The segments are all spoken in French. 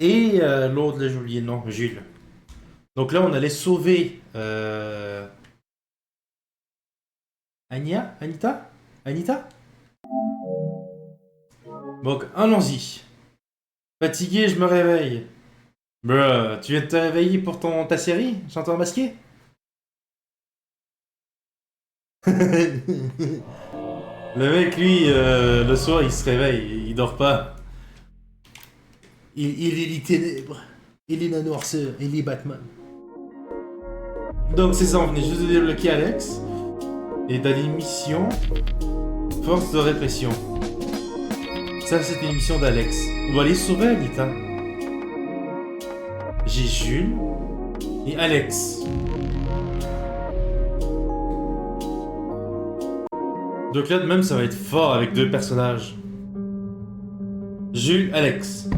Et l'autre, là, j'ai oublié le nom, Jules. Donc là, on allait sauver Anya? Anita? Anita? Donc, allons-y. Fatigué, je me réveille. Bruh, tu viens de te réveiller pour ta série, Chanteur masqué? Le mec, lui, le soir, il se réveille, il dort pas. Il est les ténèbres, il est la noirceur, il est Batman. Donc c'est ça, on venait juste de débloquer Alex. Et dans l'émission Force de répression. Ça, c'était l'émission d'Alex. On va aller sauver Anita. J'ai Jules et Alex. Donc là, de même, ça va être fort avec deux personnages. Jules, Alex.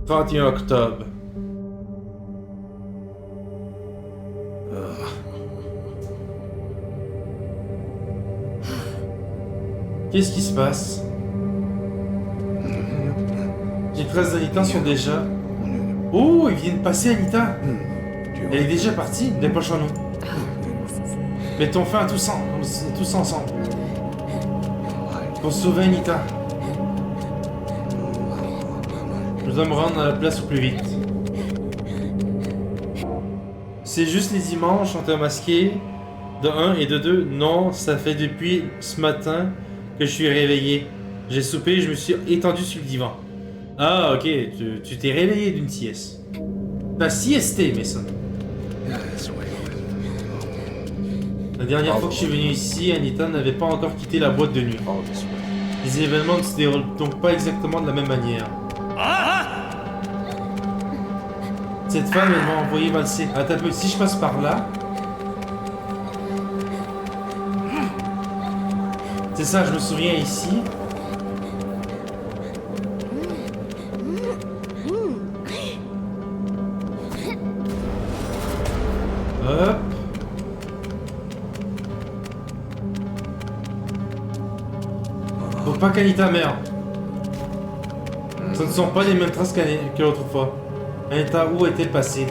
31 octobre. Qu'est-ce qui se passe? Les traces d'Anita sont déjà... Oh, ils viennent passer Anita. Elle est déjà partie, dépêchons-nous. Mettons fin à tous ensemble. Pour sauver Anita. Je dois me rendre à la place au plus vite. C'est juste les dimanches, chanteur masqué. De 1 et de 2. Non, ça fait depuis ce matin que je suis réveillé. J'ai soupé et je me suis étendu sur le divan. Ah, ok, tu t'es réveillé d'une sieste. T'as siesté, mais ça. La dernière fois que je suis venu ici, Anita n'avait pas encore quitté la boîte de nuit. Les événements ne se déroulent donc pas exactement de la même manière. Cette femme, elle m'a envoyé valser. Attends un peu, si je passe par là... C'est ça, je me souviens ici. Hop. Faut pas qu'Anita meure. Ce ne sont pas les mêmes traces que l'autre fois. Anita, où est-elle passée?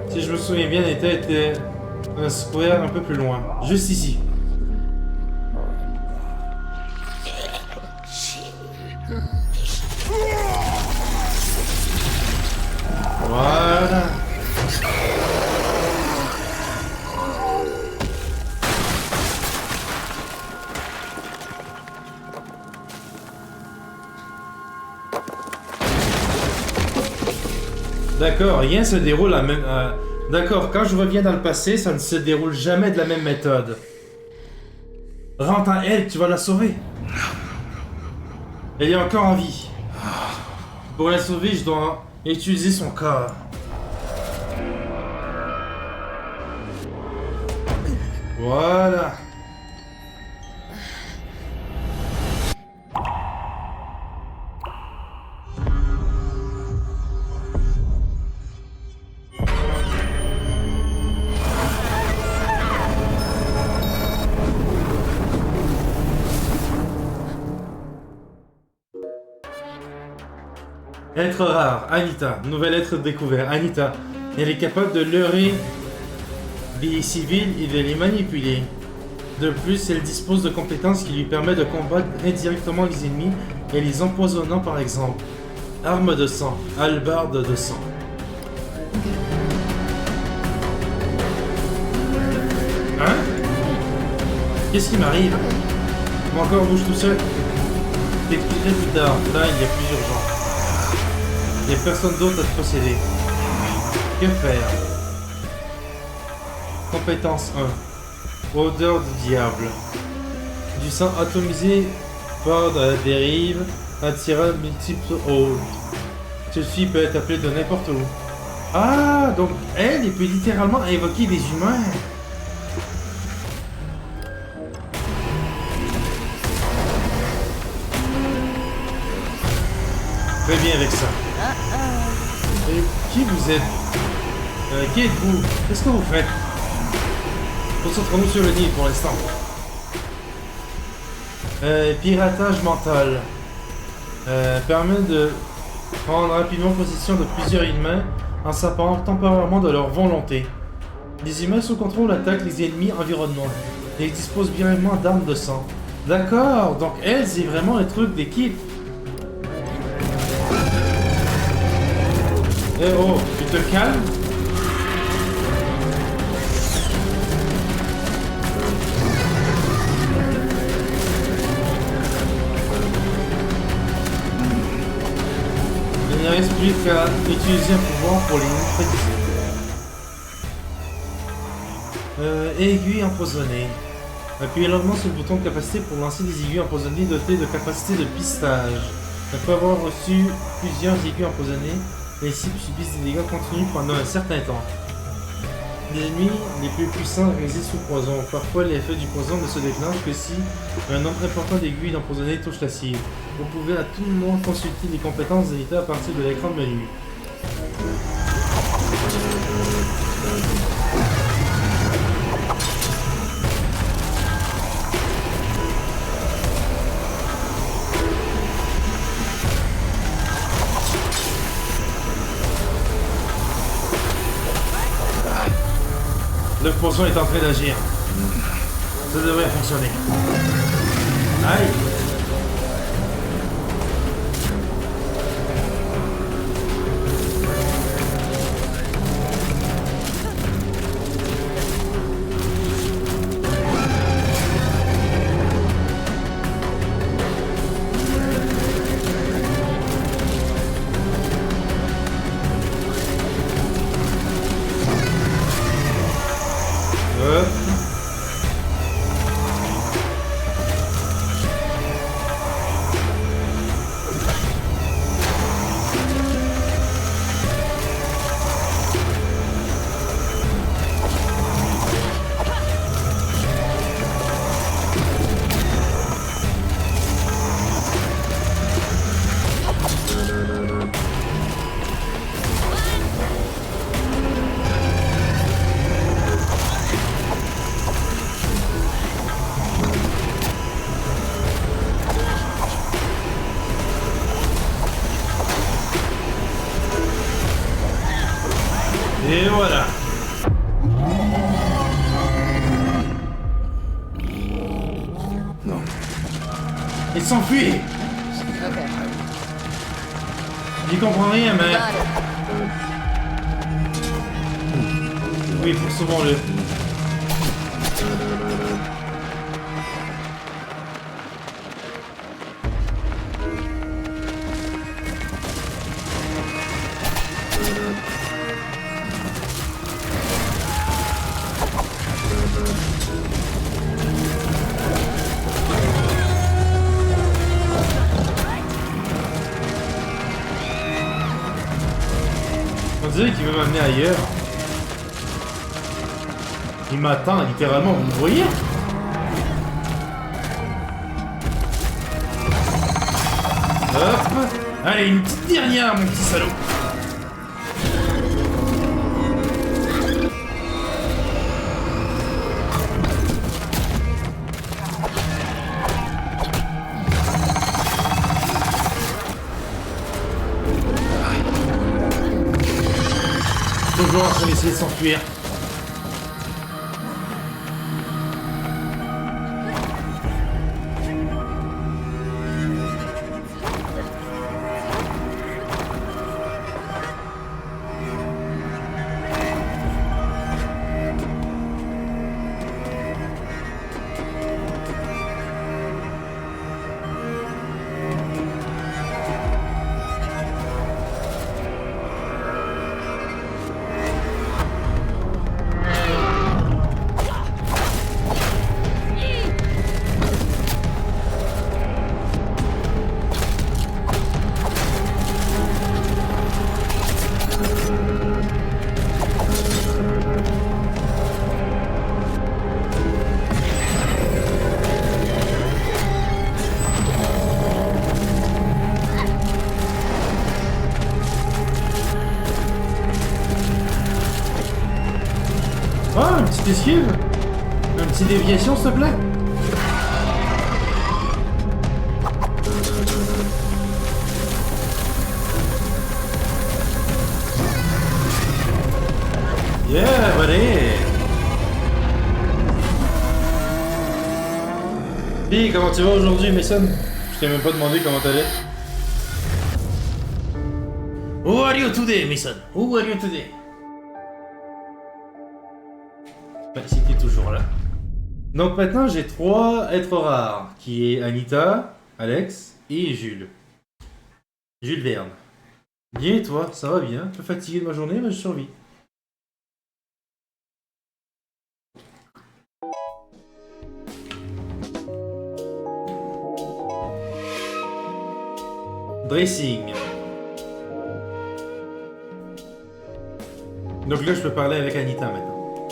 Si je me souviens bien, Anita était un square un peu plus loin. Juste ici. Voilà. D'accord, rien se déroule à même... D'accord, quand je reviens dans le passé, ça ne se déroule jamais de la même méthode. Rentre à elle, tu vas la sauver. Elle est encore en vie. Pour la sauver, je dois utiliser son corps. Voilà. Être rare, Anita. Nouvel être découvert, Anita. Elle est capable de leurrer des civils et de les manipuler. De plus, elle dispose de compétences qui lui permettent de combattre indirectement les ennemis et les empoisonnant par exemple. Arme de sang, hallebarde de sang. Hein? Qu'est-ce qui m'arrive? Mon corps bouge tout seul. T'expliquerai plus tard, là il y a plus urgent. Il n'y a personne d'autre à te posséder. Que faire? Compétence 1. Odeur du diable. Du sang atomisé part de la dérive, attirant multiples hôtes. Celle-ci peut être appelée de n'importe où. Ah, donc elle peut littéralement invoquer des humains. Très bien avec ça. Et qui vous êtes? Qui êtes-vous? Qu'est-ce que vous faites? Concentrons-nous sur le nid pour l'instant. Piratage mental. Permet de prendre rapidement possession de plusieurs humains en s'apparent temporairement de leur volonté. Les humains sous contrôle attaquent les ennemis environnants et ils disposent brièvement d'armes de sang. D'accord, donc elle, c'est vraiment un truc d'équipe. Eh oh, tu te calmes? Il ne reste plus qu'à utiliser un pouvoir pour les neutraliser. Aiguille empoisonnée. Appuyez longuement sur le bouton de capacité pour lancer des aiguilles empoisonnées dotées de capacité de pistage. Après avoir reçu plusieurs aiguilles empoisonnées, les cibles subissent des dégâts continus pendant un certain temps. Les ennemis les plus puissants résistent sous poison. Parfois, l'effet du poison ne se déclenche que si un nombre important d'aiguilles empoisonnées touche la cible. Vous pouvez à tout moment consulter les compétences d'éviter à partir de l'écran de menu. Le poison est en train d'agir. Ça devrait fonctionner. Aïe! Et voilà. Non. Il s'enfuit. J'y comprends rien, mais... Oui, poursuivons-le. On dirait qu'il veut m'amener ailleurs. Il m'attend littéralement, vous me voyez? Hop! Allez, une petite dernière, mon petit salaud! Toujours en train d'essayer de s'enfuir. Oh, une petite esquive. Une petite déviation, s'il te plaît. Puis, comment tu vas aujourd'hui, Mason? Je t'ai même pas demandé comment t'allais. Who are you today, Mason? Who are you today? Ben, c'était toujours là. Donc maintenant, j'ai 3 êtres rares, qui est Anita, Alex et Jules. Jules Verne. Bien et toi? Ça va bien? Un peu fatigué de ma journée, mais je survis. Dressing. Donc là, je peux parler avec Anita maintenant.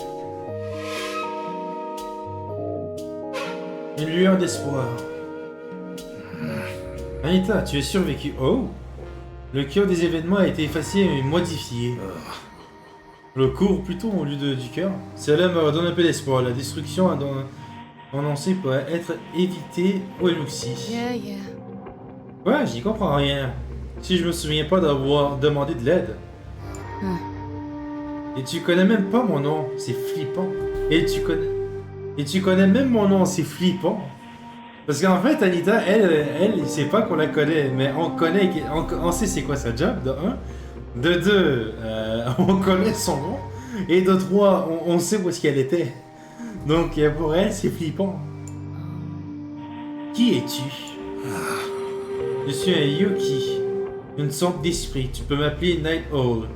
Une lueur d'espoir. Anita, tu es survécu. Oh! Le cœur des événements a été effacé et modifié. Le cours plutôt au lieu du cœur. Cela me redonne un peu d'espoir. La destruction annoncée pourrait être évitée au aussi. Yeah. Ouais, j'y comprends rien. Si je me souviens pas d'avoir demandé de l'aide. Et tu connais même pas mon nom, c'est flippant. Et tu connais même mon nom, c'est flippant. Parce qu'en fait, Anita, elle, sait pas qu'on la connaît, mais on connaît, on sait c'est quoi sa job, de 1. De 2, on connaît son nom. Et de 3, on sait où est-ce qu'elle était. Donc pour elle, c'est flippant. Qui es-tu? Je suis un Yuki, une sorte d'esprit. Tu peux m'appeler Night Owl.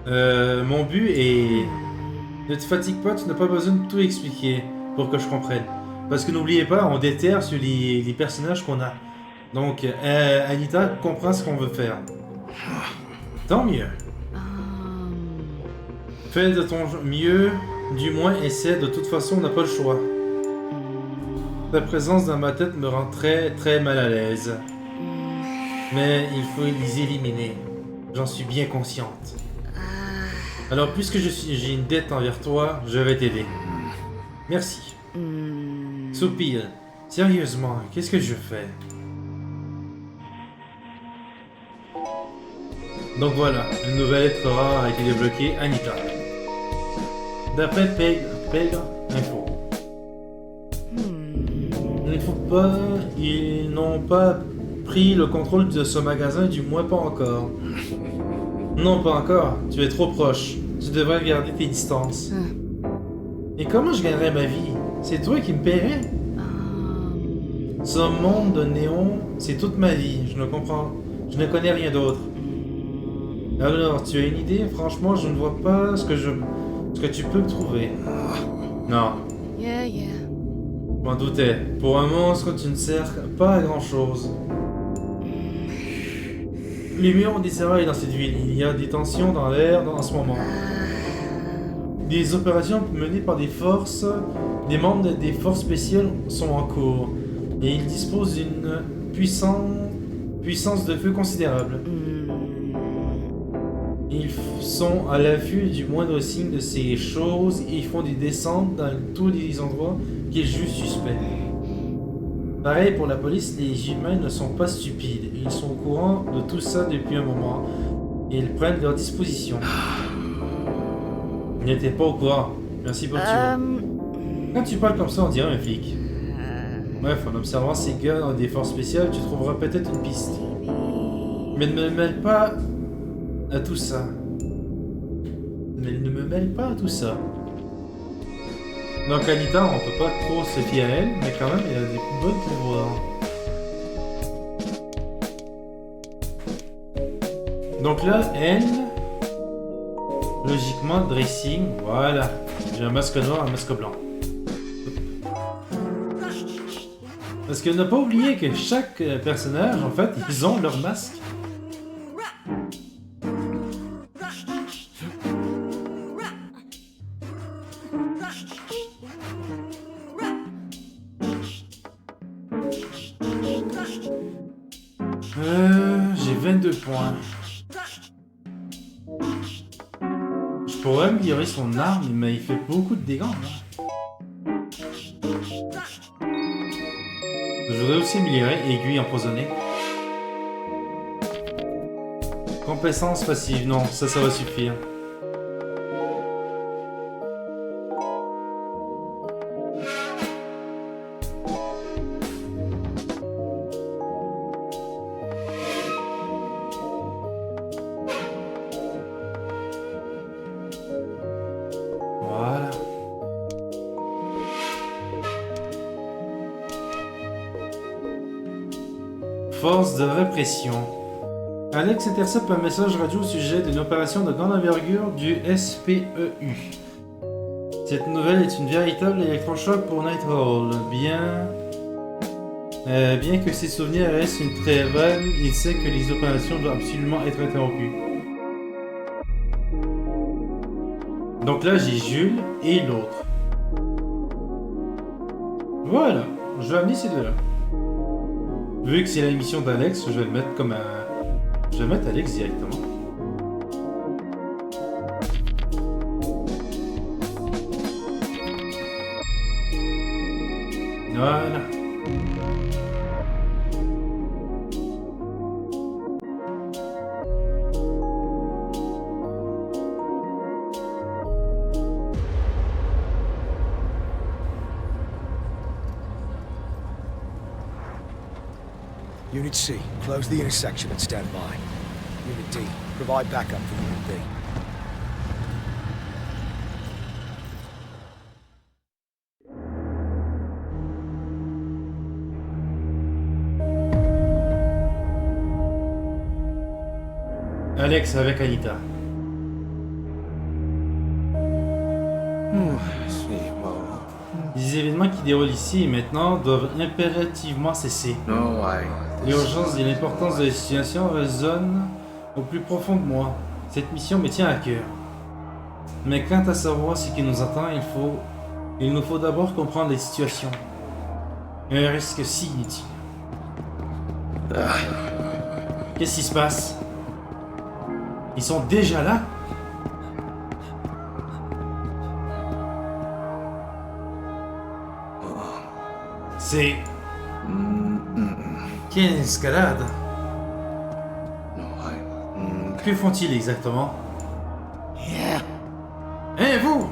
Mon but est... Ne te fatigue pas, tu n'as pas besoin de tout expliquer pour que je comprenne. Parce que n'oubliez pas, on déterre sur les personnages qu'on a. Donc, Anita comprend ce qu'on veut faire. Tant mieux. Fais de ton mieux, du moins essaie, de toute façon on n'a pas le choix. Ta présence dans ma tête me rend très mal à l'aise. Mais il faut les éliminer. J'en suis bien consciente. Alors puisque j'ai une dette envers toi, je vais t'aider. Merci. Soupir. Sérieusement, qu'est-ce que je fais? Donc voilà, une nouvelle lettre rare a été débloquée, Anita. D'après Peg Info. Ils n'ont pas pris le contrôle de ce magasin, du moins pas encore. Non, pas encore. Tu es trop proche. Tu devrais garder tes distances. Et comment je gagnerais ma vie? C'est toi qui me paierais? Ce monde de néon, c'est toute ma vie. Je ne connais rien d'autre. Alors, tu as une idée? Franchement, je ne vois pas ce que tu peux me trouver. Non. Yeah. Je m'en doutais. Pour un monstre, tu ne sers pas à grand chose. Les murs ont disparu dans cette ville. Il y a des tensions dans l'air en ce moment. Des opérations menées par des membres des forces spéciales sont en cours. Et ils disposent d'une puissance de feu considérable. Ils sont à l'affût du moindre signe de ces choses et ils font des descentes dans tous les endroits qu'ils jugent suspects. Pareil pour la police, les humains ne sont pas stupides. Ils sont au courant de tout ça depuis un moment. Et ils prennent leurs dispositions. Ils n'étaient pas au courant. Merci pour tout. Quand tu parles comme ça, on dirait un flic. Bref, en observant ces gars dans des forces spéciales, tu trouveras peut-être une piste. Mais ne me mêle pas à tout ça. Mais ne me mêle pas à tout ça. Donc Anita, on peut pas trop se fier à elle, mais quand même, elle a des bonnes pouvoirs. Donc là, elle... Logiquement, dressing, voilà. J'ai un masque noir, un masque blanc. Parce que ne pas oublier que chaque personnage, en fait, ils ont leur masque. J'ai 22 points. Je pourrais améliorer son arme, mais il fait beaucoup de dégâts. Là. Je voudrais aussi améliorer aiguille empoisonnée. Compétence passive, non, ça va suffire. forces de répression. Alex intercepte un message radio au sujet d'une opération de grande envergure du SPEU. Cette nouvelle est une véritable électrochoc pour Nighthawk. Bien que ses souvenirs restent une très vague, il sait que les opérations doivent absolument être interrompues. Donc là, j'ai Jules et l'autre. Voilà, je vais amener ces deux-là. Vu que c'est la mission d'Alex, je vais le mettre comme un... Je vais mettre Alex directement. Voilà. Unit C, close the intersection and stand by. Unit D, provide backup for Unit B. Alex avec Anita. Les événements qui déroulent ici et maintenant doivent impérativement cesser. L'urgence et l'importance de la situation résonnent au plus profond de moi. Cette mission me tient à cœur. Mais quant à savoir ce qui nous attend, il nous faut d'abord comprendre les situations. Un risque si inutile. Qu'est-ce qui se passe? Ils sont déjà là? C'est... Quelle escalade? Que font-ils exactement? Hé, vous!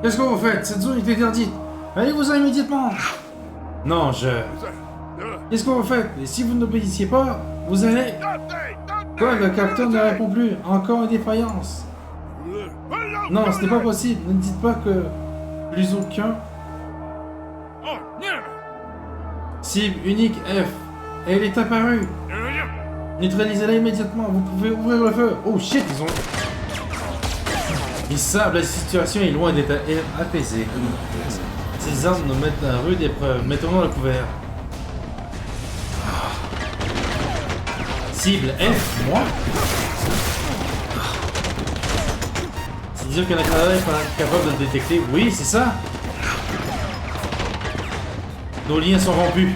Qu'est-ce que vous faites? Cette zone est interdite. Allez-vous-en immédiatement. Non, Qu'est-ce que vous faites? Et si vous n'obéissiez pas, vous allez... Quoi? Le capteur ne répond plus. Encore une défaillance. Non, ce n'est pas possible. Ne dites pas que... Plus aucun... Cible unique F. Elle est apparue. Neutralisez-la immédiatement. Vous pouvez ouvrir le feu. Oh shit, ils savent, la situation est loin d'être apaisée. Ces armes nous mettent à rude épreuve. Mettons-nous à couvert. Cible F, moi? C'est dire que la grenade est capable de le détecter. Oui, c'est ça. Nos liens sont rompus.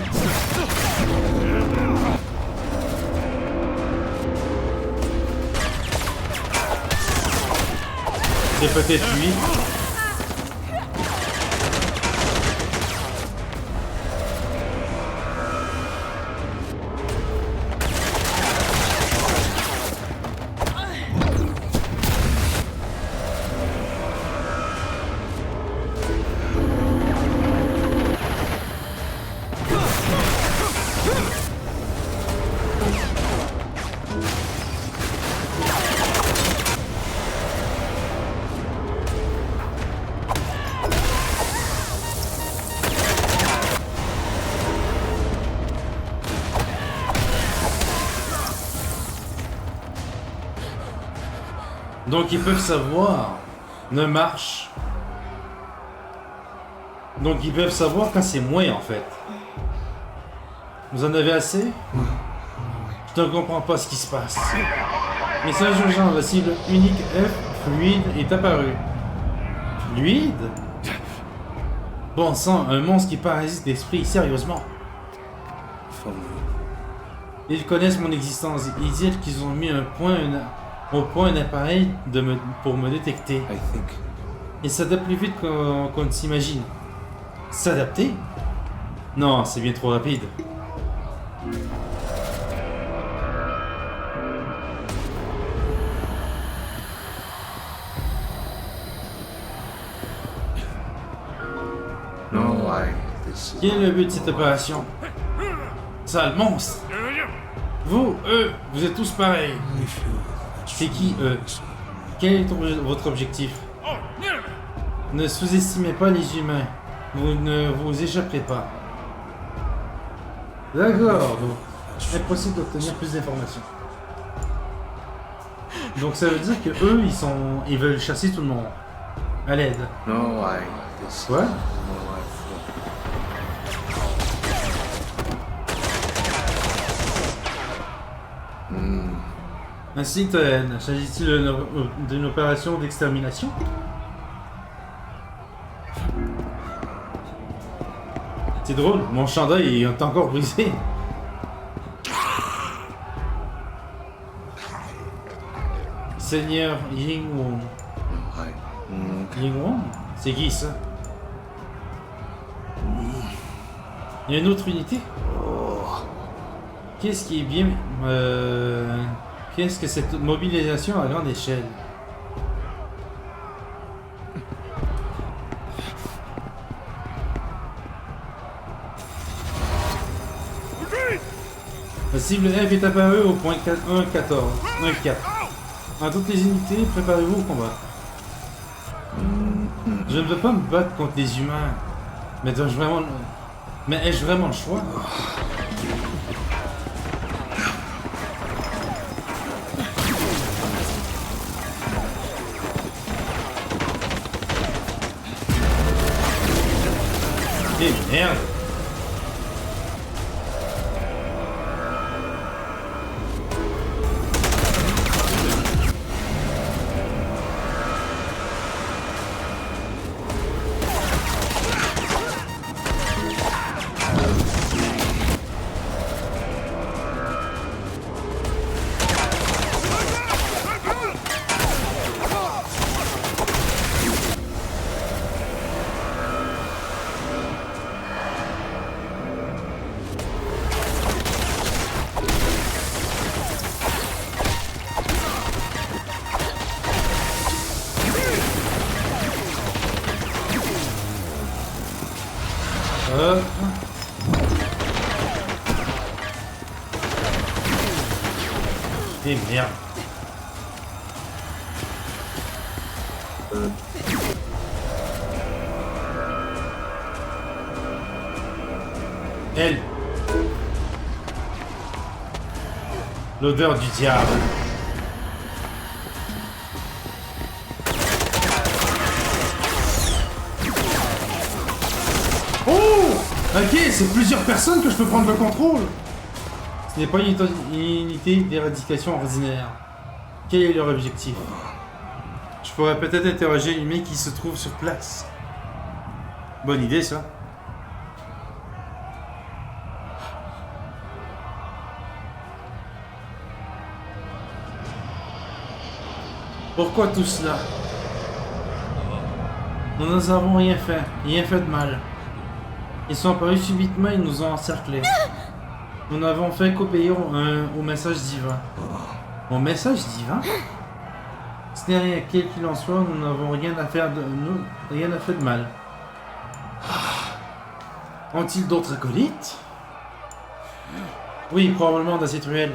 C'est peut-être lui. Donc ils peuvent savoir, ne marche. Donc ils peuvent savoir quand c'est moi en fait. Vous en avez assez? Je ne comprends pas ce qui se passe. Message urgent, la cible unique F, fluide, est apparue. Fluide? Bon sang, un monstre qui parasite l'esprit, sérieusement. Ils connaissent mon existence, ils disent qu'ils ont mis au point un appareil pour me détecter. Ils s'adaptent plus vite qu'on ne s'imagine. S'adapter? Non, c'est bien trop rapide. Quel est le but de cette opération? Sale monstre! Vous, eux, vous êtes tous pareils. C'est qui, eux? Quel est votre objectif? Ne sous-estimez pas les humains. Vous ne vous échapperez pas. D'accord. Impossible d'obtenir plus d'informations. Donc ça veut dire que eux, ils veulent chasser tout le monde. À l'aide. No way. This Quoi? no way Ainsi que Toen, s'agit-il d'une opération d'extermination? C'est drôle, mon chandail est encore brisé. Seigneur Yingwon. Yingwon? C'est qui ça? Il y a une autre unité? Qu'est-ce qui est bien... Qu'est-ce que cette mobilisation à grande échelle? La cible F est apparue au point 1.14. À toutes les unités, préparez-vous au combat. Je ne veux pas me battre contre les humains. Mais ai-je vraiment le choix? Eh merde! Eh merde. Elle. L'odeur du diable. Oh! Ok, c'est plusieurs personnes que je peux prendre le contrôle. Ce n'est pas une unité d'éradication ordinaire. Quel est leur objectif? Je pourrais peut-être interroger l'humain qui se trouve sur place. Bonne idée, ça. Pourquoi tout cela? Nous n'avons rien fait de mal. Ils sont apparus subitement et nous ont encerclés. Nous n'avons fait qu'obéir au message divin. Au message divin? Ce n'est rien, quel qu'il en soit, nous n'avons rien à faire de mal. Ont-ils d'autres acolytes? Oui, probablement dans cette ruelle.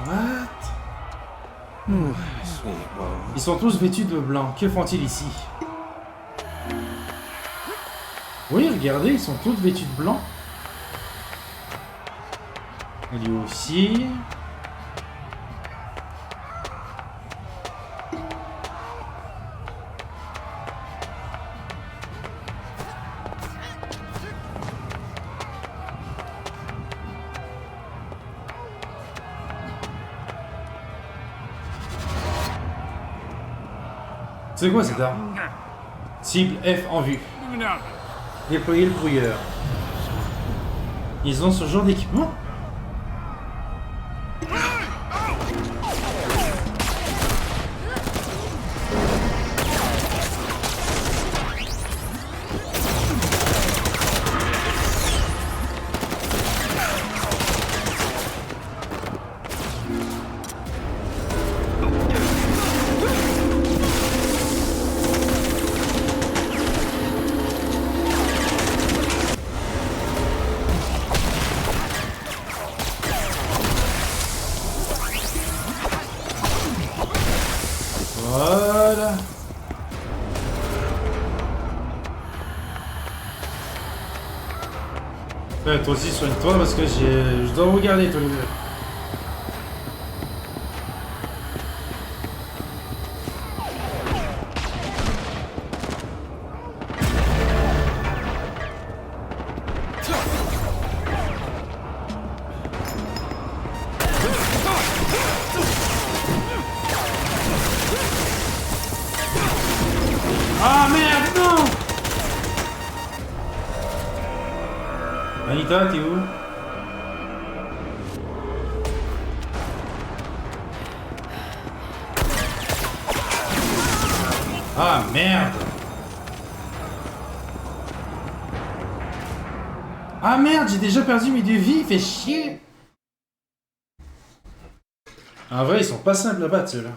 What? Ils sont tous vêtus de blanc. Que font-ils ici? Oui, regardez, ils sont tous vêtus de blanc. Lui aussi. C'est quoi cette arme? Cible F en vue. Déployer le brouilleur. Ils ont ce genre d'équipement? Ouais, toi aussi soigne-toi parce que je dois vous regarder tous les deux. Ah merde, non! Anita, t'es où? Ah merde! Ah merde, j'ai déjà perdu mes 2 vies, fait chier! En vrai, ils sont pas simples à battre ceux-là.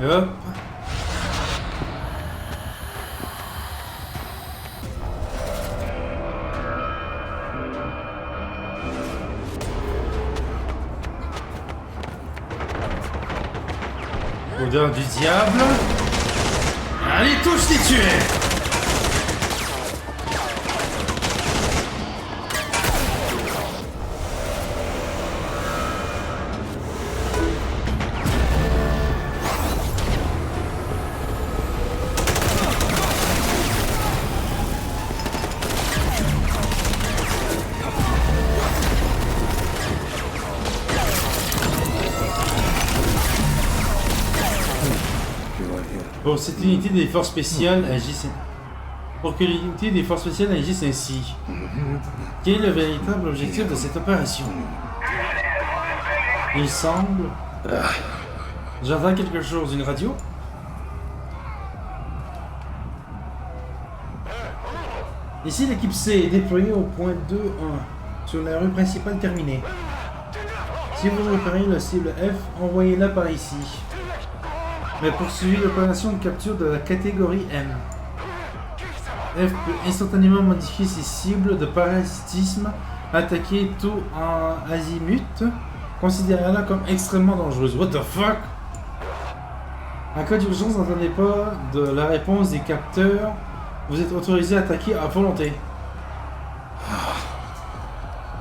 Et hop. Odeur du diable. Allez, tous les tuer! Pour cette unité des forces spéciales agisse... Pour que l'unité des forces spéciales agisse ainsi. Quel est le véritable objectif de cette opération? Il semble... J'entends quelque chose, une radio? Ici, l'équipe C est déployée au point 2-1, sur la rue principale terminée. Si vous repérez la cible F, envoyez-la par ici. Mais poursuivez l'opération de capture de la catégorie M. F peut instantanément modifier ses cibles de parasitisme, attaquer tout en azimut, considérez-la comme extrêmement dangereuse. What the fuck? En cas d'urgence, n'entendez pas de la réponse des capteurs, vous êtes autorisé à attaquer à volonté.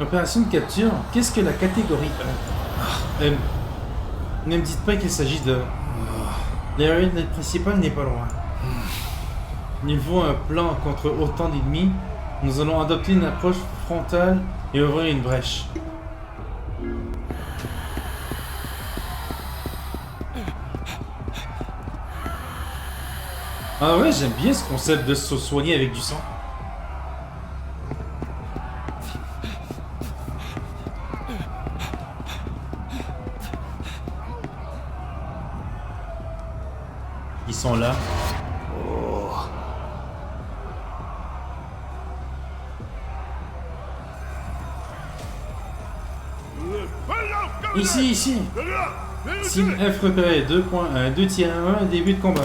Opération de capture, qu'est-ce que la catégorie M? Ne me dites pas qu'il s'agit de... L'area principale n'est pas loin. Il faut un plan contre autant d'ennemis. Nous allons adopter une approche frontale et ouvrir une brèche. Ah ouais, j'aime bien ce concept de se soigner avec du sang. Ils sont là. Ici, ici. Cible F repéré, 2.1, 2-1, début de combat.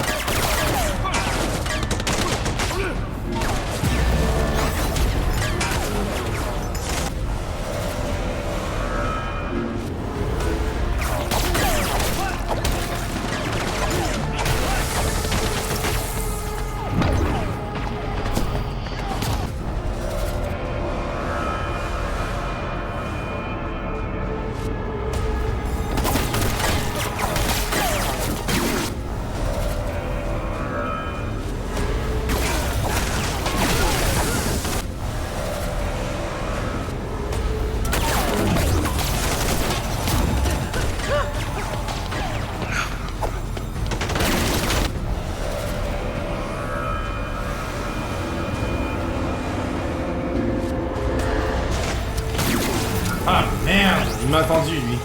Merde, il m'a attendu lui.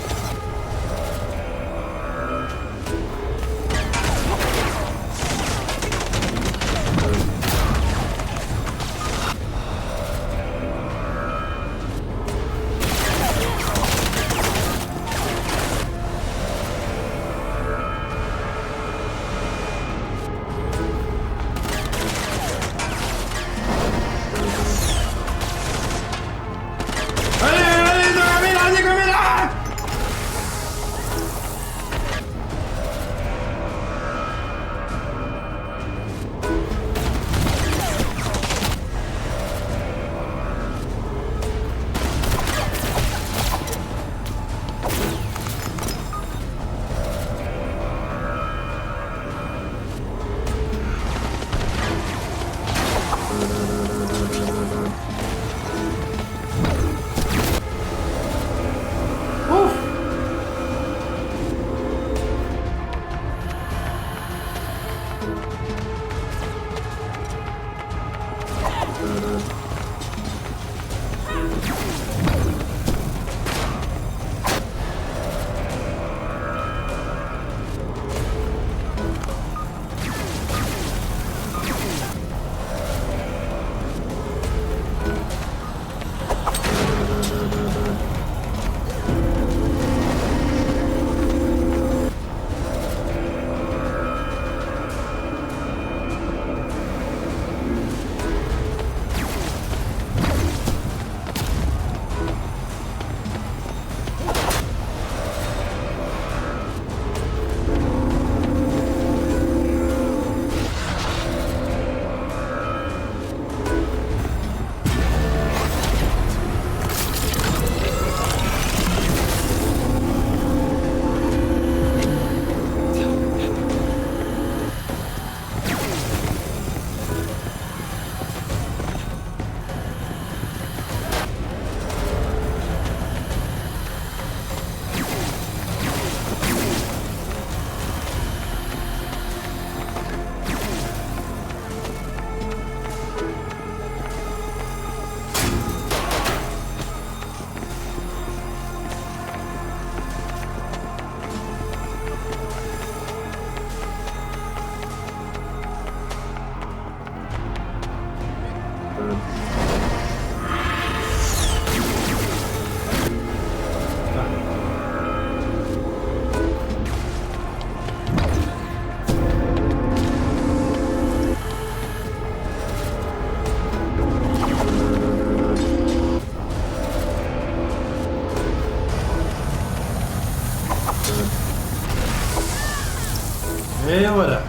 Et voilà.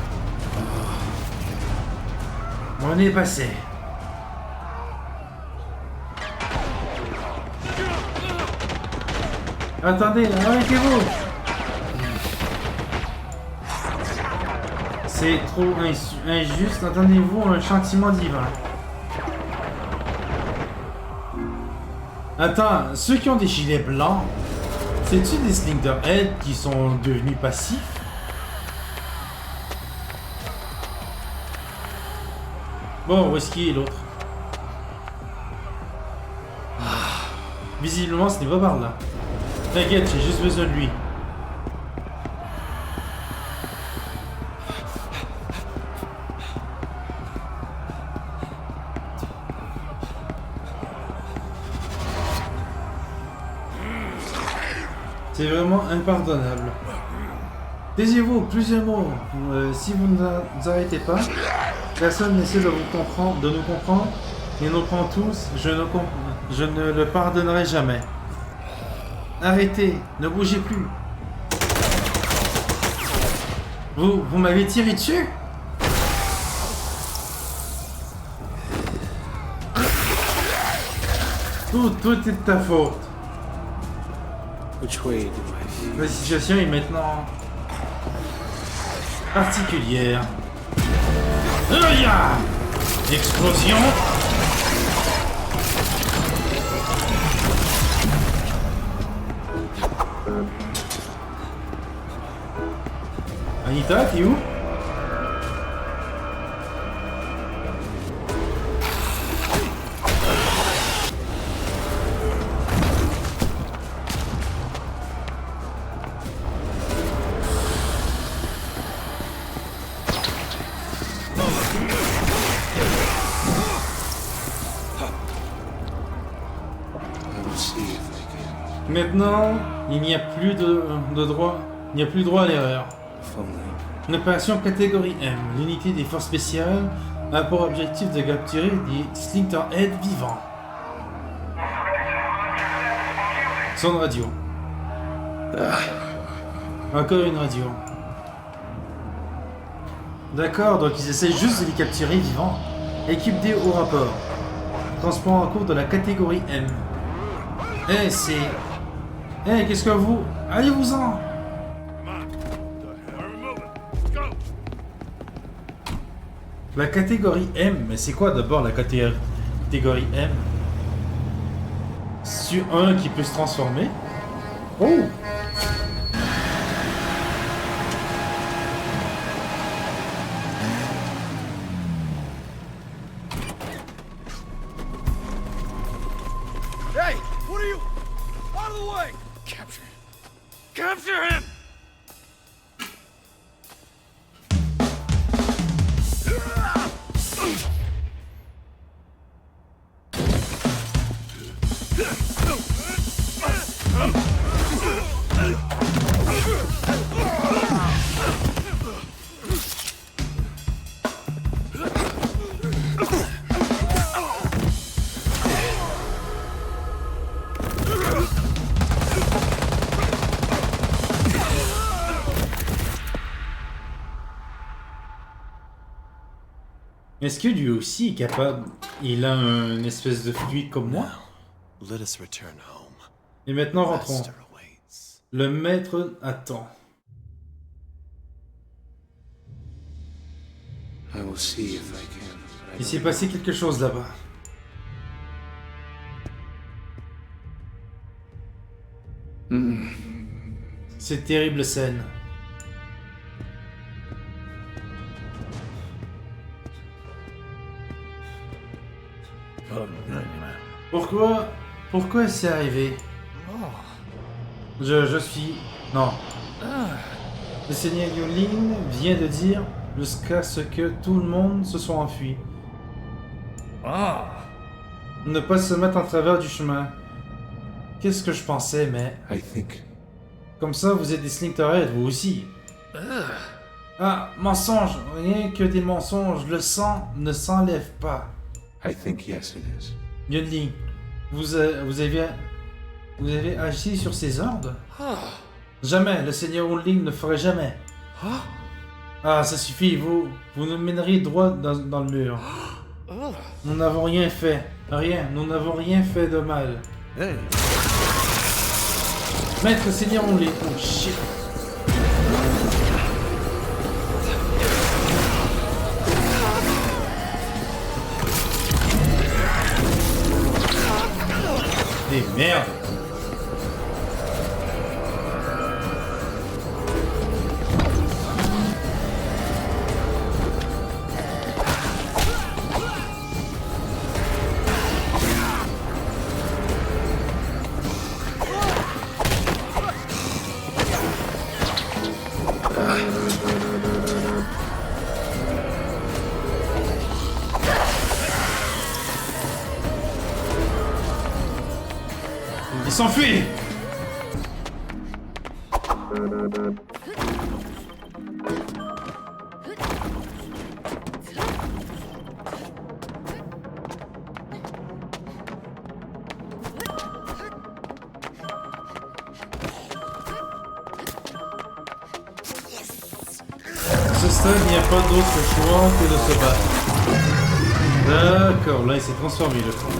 On est passé. Attendez, arrêtez-vous. C'est trop injuste. Attendez-vous un châtiment divin. Attends, ceux qui ont des gilets blancs, c'est-tu des Slingerheads qui sont devenus passifs? Bon, où est-ce qu'il est l'autre? Visiblement, ce n'est pas par là. T'inquiète, j'ai juste besoin de lui. C'est vraiment impardonnable. Taisez-vous, plusieurs mots. Si vous ne vous arrêtez pas, personne n'essaie de nous comprendre. Il nous prend tous. Je ne le pardonnerai jamais. Arrêtez, ne bougez plus. Vous m'avez tiré dessus? Tout est de ta faute. Which way do I see? La situation est maintenant particulière. Aïe! Explosion. Anita, t'es où? Maintenant, il n'y a plus de droit. Il n'y a plus droit à l'erreur. If only. Une opération catégorie M. L'unité des forces spéciales a pour objectif de capturer des Splinterhead vivants. Son de radio. Encore une radio. D'accord, donc ils essayent juste de les capturer vivants. Équipe D au rapport. Transport en cours de la catégorie M. Eh, c'est... Eh, qu'est-ce que vous... Allez-vous-en! La catégorie M, mais c'est quoi d'abord la catégorie M? Sur un qui peut se transformer? Oh! Hey, what are you? Out of the way! Capture him. Capture him! Est-ce que lui aussi est capable? Il a une espèce de fluide comme moi? Let us return home. Et maintenant rentrons. Master awaits. Le maître attend. I will see if I can. but I Il s'est don't passé quelque chose là-bas. Cette terrible scène. Pourquoi c'est arrivé? Je suis... Non. Le seigneur Yulin vient de dire jusqu'à ce que tout le monde se soit enfui. Ne pas se mettre en travers du chemin. Qu'est-ce que je pensais, mais... I think. Comme ça, vous êtes des Splinterhead, vous aussi. Ah, mensonge. Rien que des mensonges. Le sang ne s'enlève pas. I think yes, it is. Yunling, vous avez agi sur ses ordres? Jamais, le seigneur Yunling ne ferait jamais. Ah, ça suffit, vous nous mènerez droit dans le mur. Nous n'avons rien fait. Rien, nous n'avons rien fait de mal. Hey, Maître seigneur Yunling, oh shit. Des merdes. Il s'enfuit. À ce stade, il n'y a pas d'autre choix que de se battre. D'accord, là il s'est transformé le coup.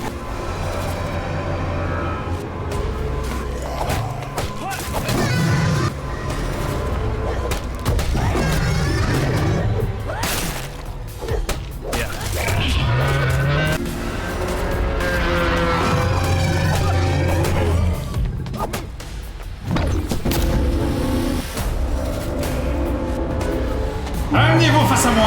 Amenez-vous face à moi!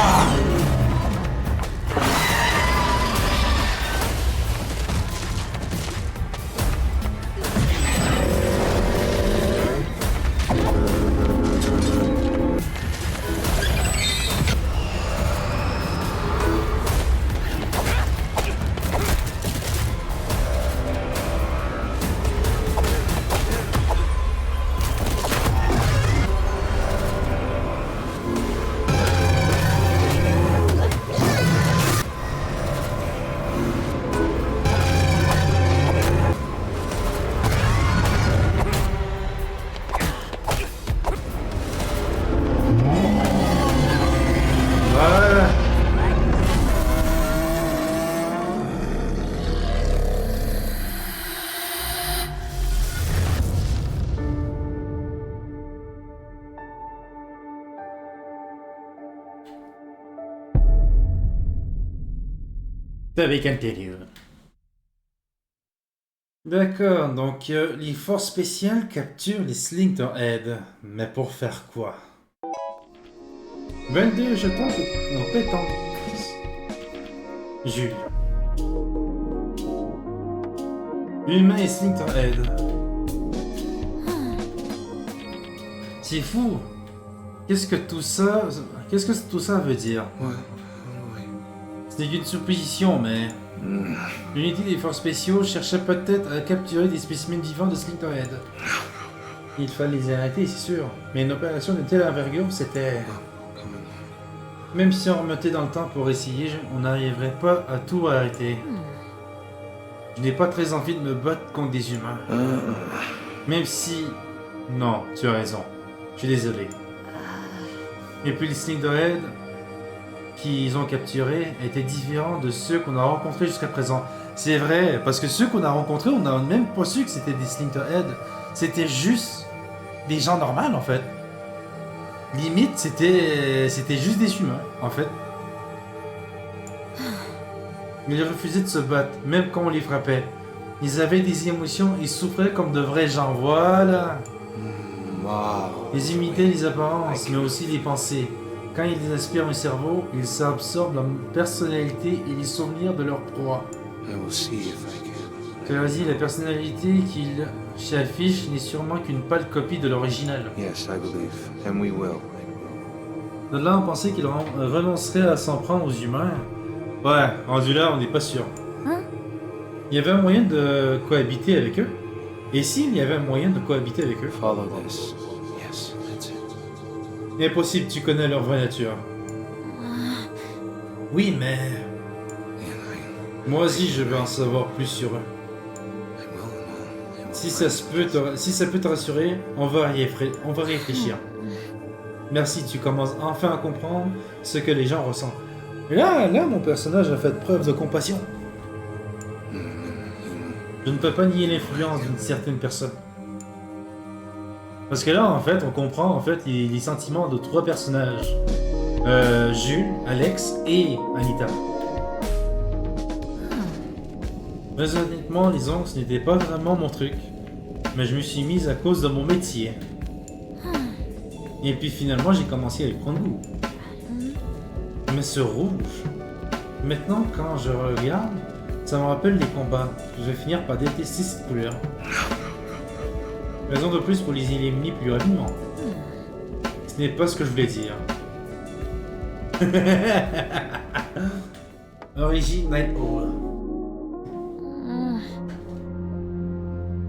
Avec un période. D'accord, donc les forces spéciales capturent les Slingterhead. Mais pour faire quoi? 22 jetons de compétence. Jules. Humain et Slingterhead. C'est fou. Qu'est-ce que tout ça veut dire? Ce n'est qu'une supposition, mais l'unité des forces spéciaux cherchait peut-être à capturer des spécimens vivants de Slingterhead. Il fallait les arrêter, c'est sûr. Mais une opération de telle envergure, c'était... Même si on remettait dans le temps pour essayer, on n'arriverait pas à tout arrêter. Je n'ai pas très envie de me battre contre des humains. Même si... Non, tu as raison. Je suis désolé. Et puis les Slingterhead qu'ils ont capturés étaient différents de ceux qu'on a rencontrés jusqu'à présent. C'est vrai, parce que ceux qu'on a rencontrés, on n'a même pas su que c'était des Slingterhead. C'était juste des gens normaux, en fait. Limite, c'était juste des humains, en fait. Mais ils refusaient de se battre, même quand on les frappait. Ils avaient des émotions, ils souffraient comme de vrais gens, voilà. Ils imitaient les apparences, mais aussi les pensées. Quand ils aspirent un cerveau, ils absorbent la personnalité et les souvenirs de leur proie. Vas-y, la personnalité qu'ils s'affichent n'est sûrement qu'une pâle copie de l'original. De là, on pensait qu'ils renonceraient à s'en prendre aux humains. Ouais, rendu là, on n'est pas sûr. Il y avait un moyen de cohabiter avec eux? Et s'il y avait un moyen de cohabiter avec eux? Impossible, tu connais leur vraie nature. Oui, mais... Moi aussi, je veux en savoir plus sur eux. Si ça peut te rassurer, on va réfléchir. Merci, tu commences enfin à comprendre ce que les gens ressentent. Et là, mon personnage a fait preuve de compassion. Je ne peux pas nier l'influence d'une certaine personne. Parce que là, en fait, on comprend en fait les sentiments de 3 personnages. Jules, Alex et Anita. Mais honnêtement, disons que ce n'était pas vraiment mon truc. Mais je me suis mise à cause de mon métier. Et puis finalement, j'ai commencé à y prendre goût. Mais ce rouge, maintenant quand je regarde, ça me rappelle les combats. Je vais finir par détester cette couleur. Raison de plus pour les éliminer plus rapidement. Ce n'est pas ce que je voulais dire. Origine Night Owl.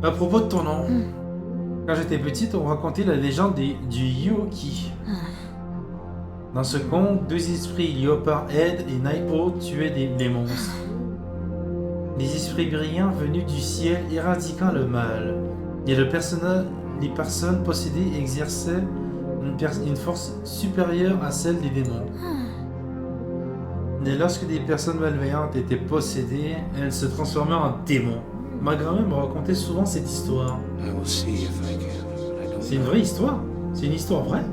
À propos de ton nom, quand j'étais petite, on racontait la légende du Yoki. Dans ce conte, 2 esprits, Leopard-Head et Night Owl, tuaient les monstres. Les esprits brillants venus du ciel éradiquant le mal. Et les personnes possédées exerçaient une force supérieure à celle des démons. Et lorsque des personnes malveillantes étaient possédées, elles se transformaient en démons. Ma grand-mère me racontait souvent cette histoire. C'est une vraie histoire? C'est une histoire vraie?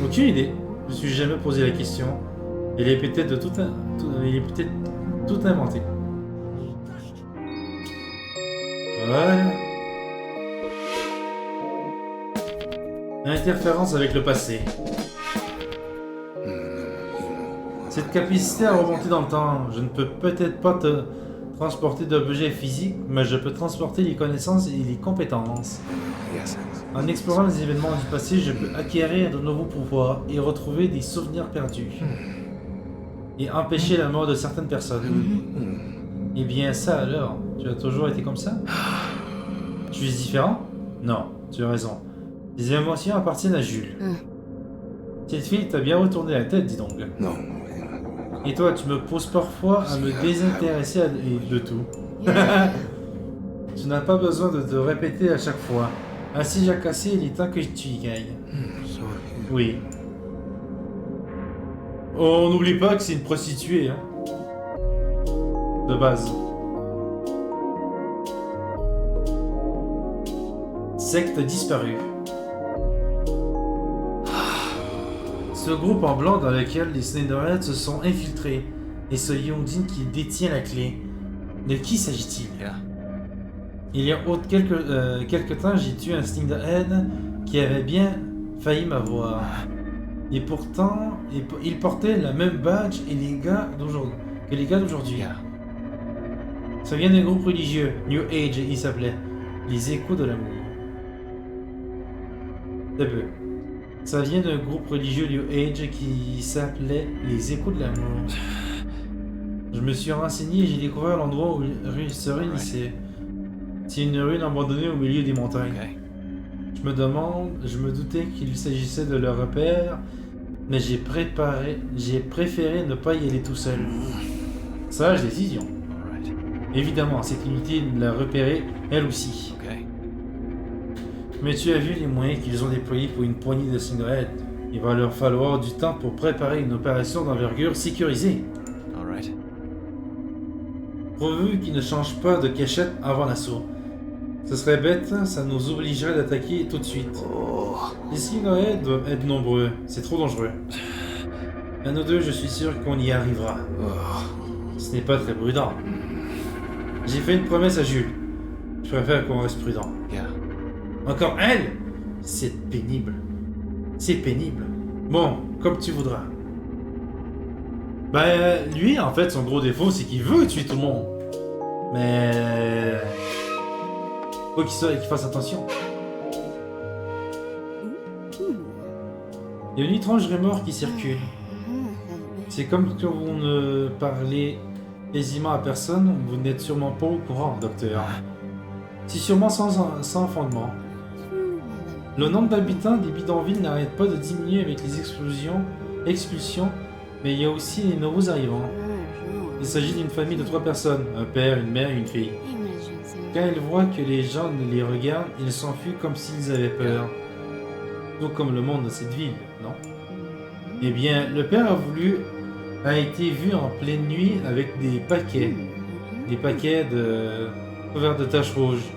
Aucune idée. Je me suis jamais posé la question. Il est peut-être tout inventé. Voilà. Interférence avec le passé. Cette capacité à remonter dans le temps, je ne peux peut-être pas te transporter d'objets physiques, mais je peux transporter les connaissances et les compétences. En explorant les événements du passé, je peux acquérir de nouveaux pouvoirs et retrouver des souvenirs perdus. Et empêcher la mort de certaines personnes. Eh bien ça alors, tu as toujours été comme ça? Tu es différent? Non, tu as raison. Les émotions appartiennent à Jules. Cette fille t'a bien retourné la tête, dis donc. Non. Et toi, tu me pousses parfois à me désintéresser de tout. Tu n'as pas besoin de te répéter à chaque fois. Ainsi, j'ai cassé, il est temps que tu y gagnes. Oui. Oh, n'oublie pas que c'est une prostituée, hein. De base. Secte disparue. Ce groupe en blanc dans lequel les Slingterhead se sont infiltrés et ce Yongdin qui détient la clé. De qui s'agit-il? Yeah. Il y a quelques temps, j'ai tué un Stingerhead qui avait bien failli m'avoir. Et pourtant, il portait la même badge et que les gars d'aujourd'hui. Yeah. Ça vient d'un groupe religieux, New Age, il s'appelait Les Échos de l'amour. Très peu. Ça vient d'un groupe religieux New Age qui s'appelait Les Échos de l'amour. Je me suis renseigné et j'ai découvert l'endroit où il se réunissait. C'est une ruine abandonnée au milieu des montagnes. Okay. Je me doutais qu'il s'agissait de leur repère, mais j'ai préféré ne pas y aller tout seul. Sage décision. All right. Évidemment, cette unité l'a repéré, elle aussi. Okay. Mais tu as vu les moyens qu'ils ont déployés pour une poignée de Stingerhead. Il va leur falloir du temps pour préparer une opération d'envergure sécurisée. All right. Pourvu qu'ils ne changent pas de cachette avant l'assaut. Ce serait bête, ça nous obligerait d'attaquer tout de suite. Les Stingerhead doivent être nombreux, c'est trop dangereux. À nous deux, je suis sûr qu'on y arrivera. Ce n'est pas très prudent. J'ai fait une promesse à Jules. Je préfère qu'on reste prudent. Yeah. Encore elle? C'est pénible. C'est pénible. Bon, comme tu voudras. Bah, lui, en fait, son gros défaut, c'est qu'il veut tuer tout le monde. Mais... faut qu'il fasse attention. Il y a une étrange remorque qui circule. C'est comme quand vous ne parlez quasiment à personne, vous n'êtes sûrement pas au courant, docteur. C'est sûrement sans fondement. Le nombre d'habitants des bidonvilles n'arrête pas de diminuer avec les expulsions, mais il y a aussi les nouveaux arrivants. Il s'agit d'une famille de 3 personnes, un père, une mère et une fille. Quand ils voient que les gens les regardent, ils s'enfuient comme s'ils avaient peur. Tout comme le monde de cette ville, non? Eh bien, le père a été vu en pleine nuit avec des paquets couverts de taches rouges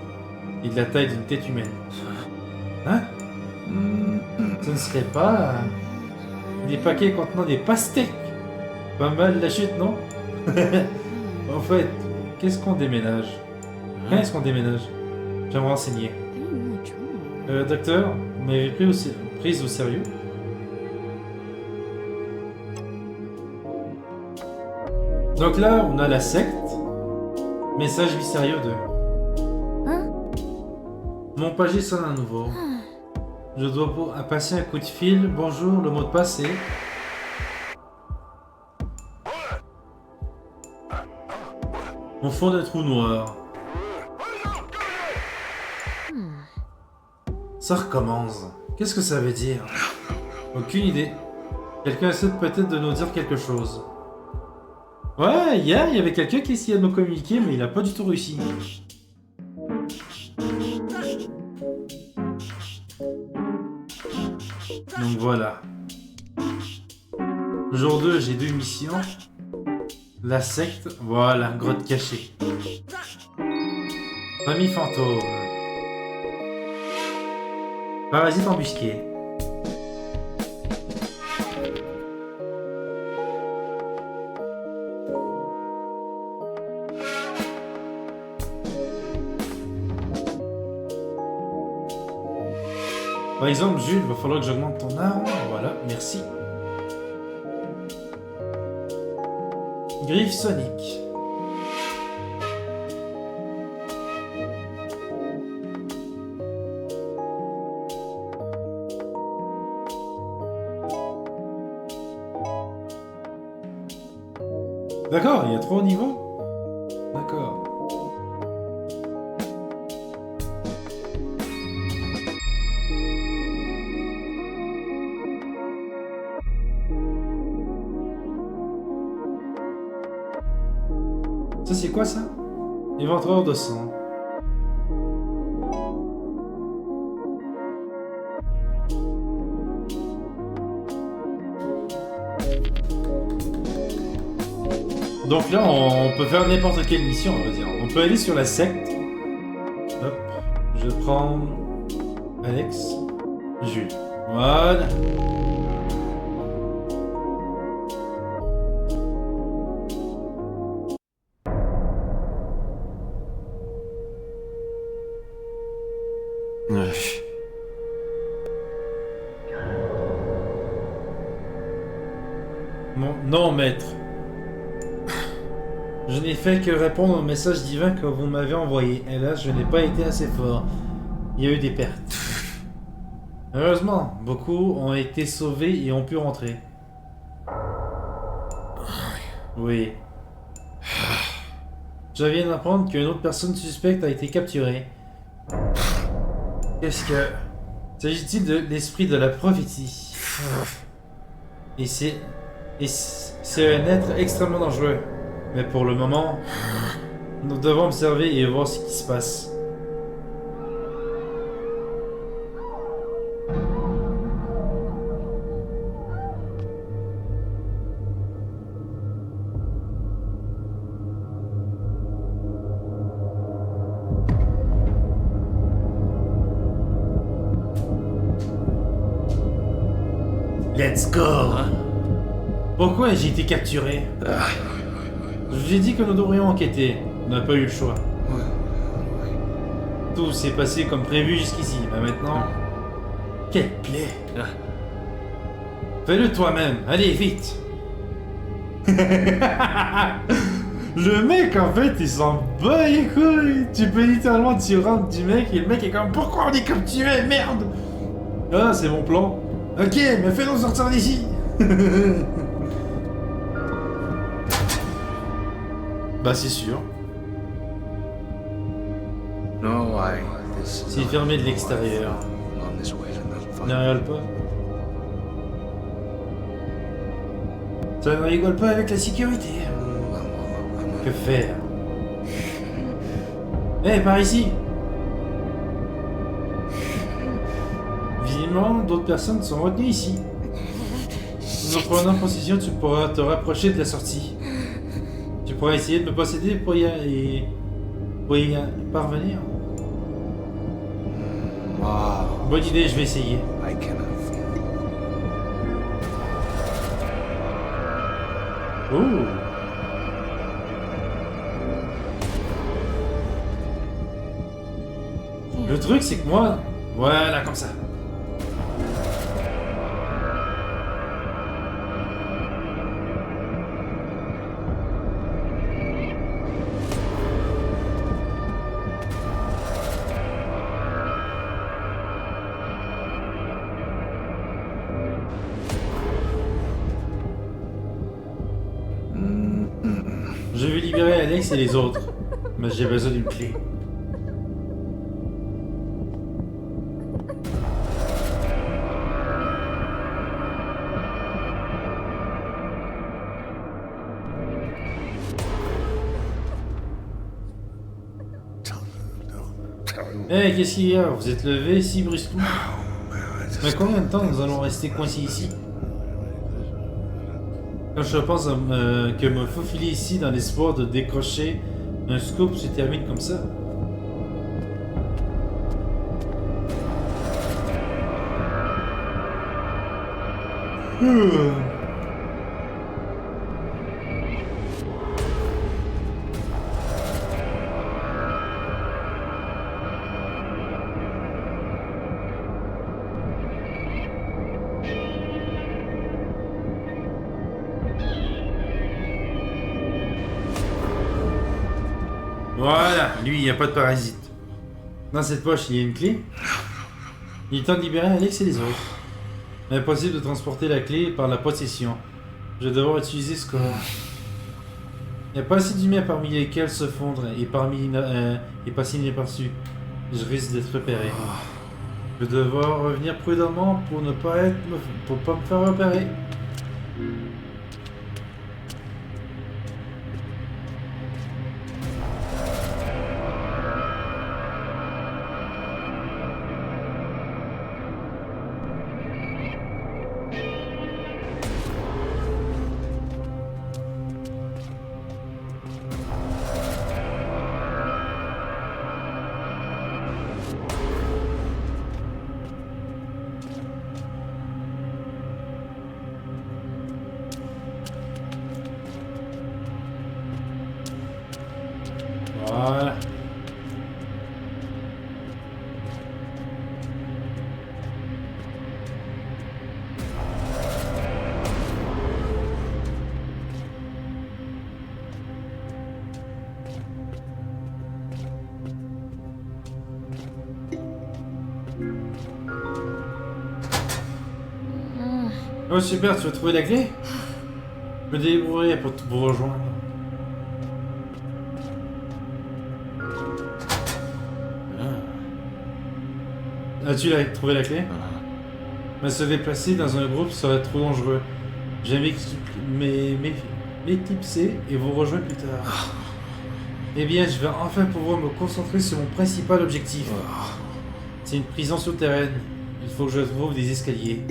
et de la taille d'une tête humaine. Hein? Ce ne serait pas des paquets contenant des pastèques? Pas mal la chute, non? En fait, qu'est-ce qu'on déménage? Quand est-ce qu'on déménage? Je vais me renseigner. Docteur, vous m'avez prise au sérieux? Donc là, on a la secte. Message mystérieux 2. Mon pagé sonne à nouveau. Je dois passer un coup de fil. Bonjour, le mot de passe est... Au fond d'un trou noir. Ça recommence. Qu'est-ce que ça veut dire? Aucune idée. Quelqu'un essaie peut-être de nous dire quelque chose. Ouais, hier, il y avait quelqu'un qui essayait de nous communiquer, mais il a pas du tout réussi. Donc voilà. Jour 2, j'ai 2 missions. La secte, voilà, grotte cachée. Famille fantôme. Parasite embusqué. Par exemple, Jules, il va falloir que j'augmente ton arme. Voilà, merci. Griffe Sonic. D'accord, il y a 3 niveaux. D'accord. Ça c'est quoi ça? Éventreur de sang. Donc là on peut faire n'importe quelle mission on va dire. On peut aller sur la secte. Hop. Je prends Alex. Jules. Voilà. Non, maître. Je n'ai fait que répondre au message divin que vous m'avez envoyé. Et là, je n'ai pas été assez fort. Il y a eu des pertes. Heureusement, beaucoup ont été sauvés et ont pu rentrer. Oui. Je viens d'apprendre qu'une autre personne suspecte a été capturée. Qu'est-ce que... S'agit-il de l'esprit de la prophétie? Et c'est un être extrêmement dangereux. Mais pour le moment, nous devons observer et voir ce qui se passe. Let's go! Pourquoi ai-je été capturé? Je vous ai dit que nous devrions enquêter. On n'a pas eu le choix. Tout s'est passé comme prévu jusqu'ici. Mais maintenant... Quelle plaie! Fais-le toi-même. Allez, vite! Le mec, en fait, il s'en bat les couilles. Tu peux littéralement tirer du mec et le mec est comme... Pourquoi on est capturé? Merde! Ah, c'est mon plan. Ok, mais fais-nous sortir d'ici. Bah c'est sûr. C'est fermé de l'extérieur. Ne rigole pas. Ça ne rigole pas avec la sécurité. Que faire? Eh, par ici. Visiblement, d'autres personnes sont retenues ici. En prenant position, tu pourras te rapprocher de la sortie. Tu pourras essayer de me posséder pour y parvenir. Bonne idée, je vais essayer. Oh. Le truc, c'est que moi... Voilà, comme ça. Je vais libérer Alex et les autres, mais j'ai besoin d'une clé. Eh, qu'est-ce qu'il y a? Vous êtes levé si brusquement? Mais combien de temps nous allons rester coincés ici? Quand je pense que me faufiler ici dans l'espoir de décrocher un scoop se termine comme ça. Voilà, lui, il n'y a pas de parasite. Dans cette poche, il y a une clé. Il est temps de libérer Alex et les autres. Impossible de transporter la clé par la possession. Je vais devoir utiliser ce corps. Il n'y a pas assez d'humains parmi lesquels se fondre et passer inaperçu. Je risque d'être repéré. Je vais devoir revenir prudemment pour ne pas me faire repérer. Voilà. Oh super, tu vas trouver la clé? Je me débrouillerai pour vous rejoindre. As-tu trouvé la clé? Mais se déplacer dans un groupe serait trop dangereux. J'ai m'éclipser et vous rejoindre plus tard. Eh bien, je vais enfin pouvoir me concentrer sur mon principal objectif. C'est une prison souterraine. Il faut que je trouve des escaliers.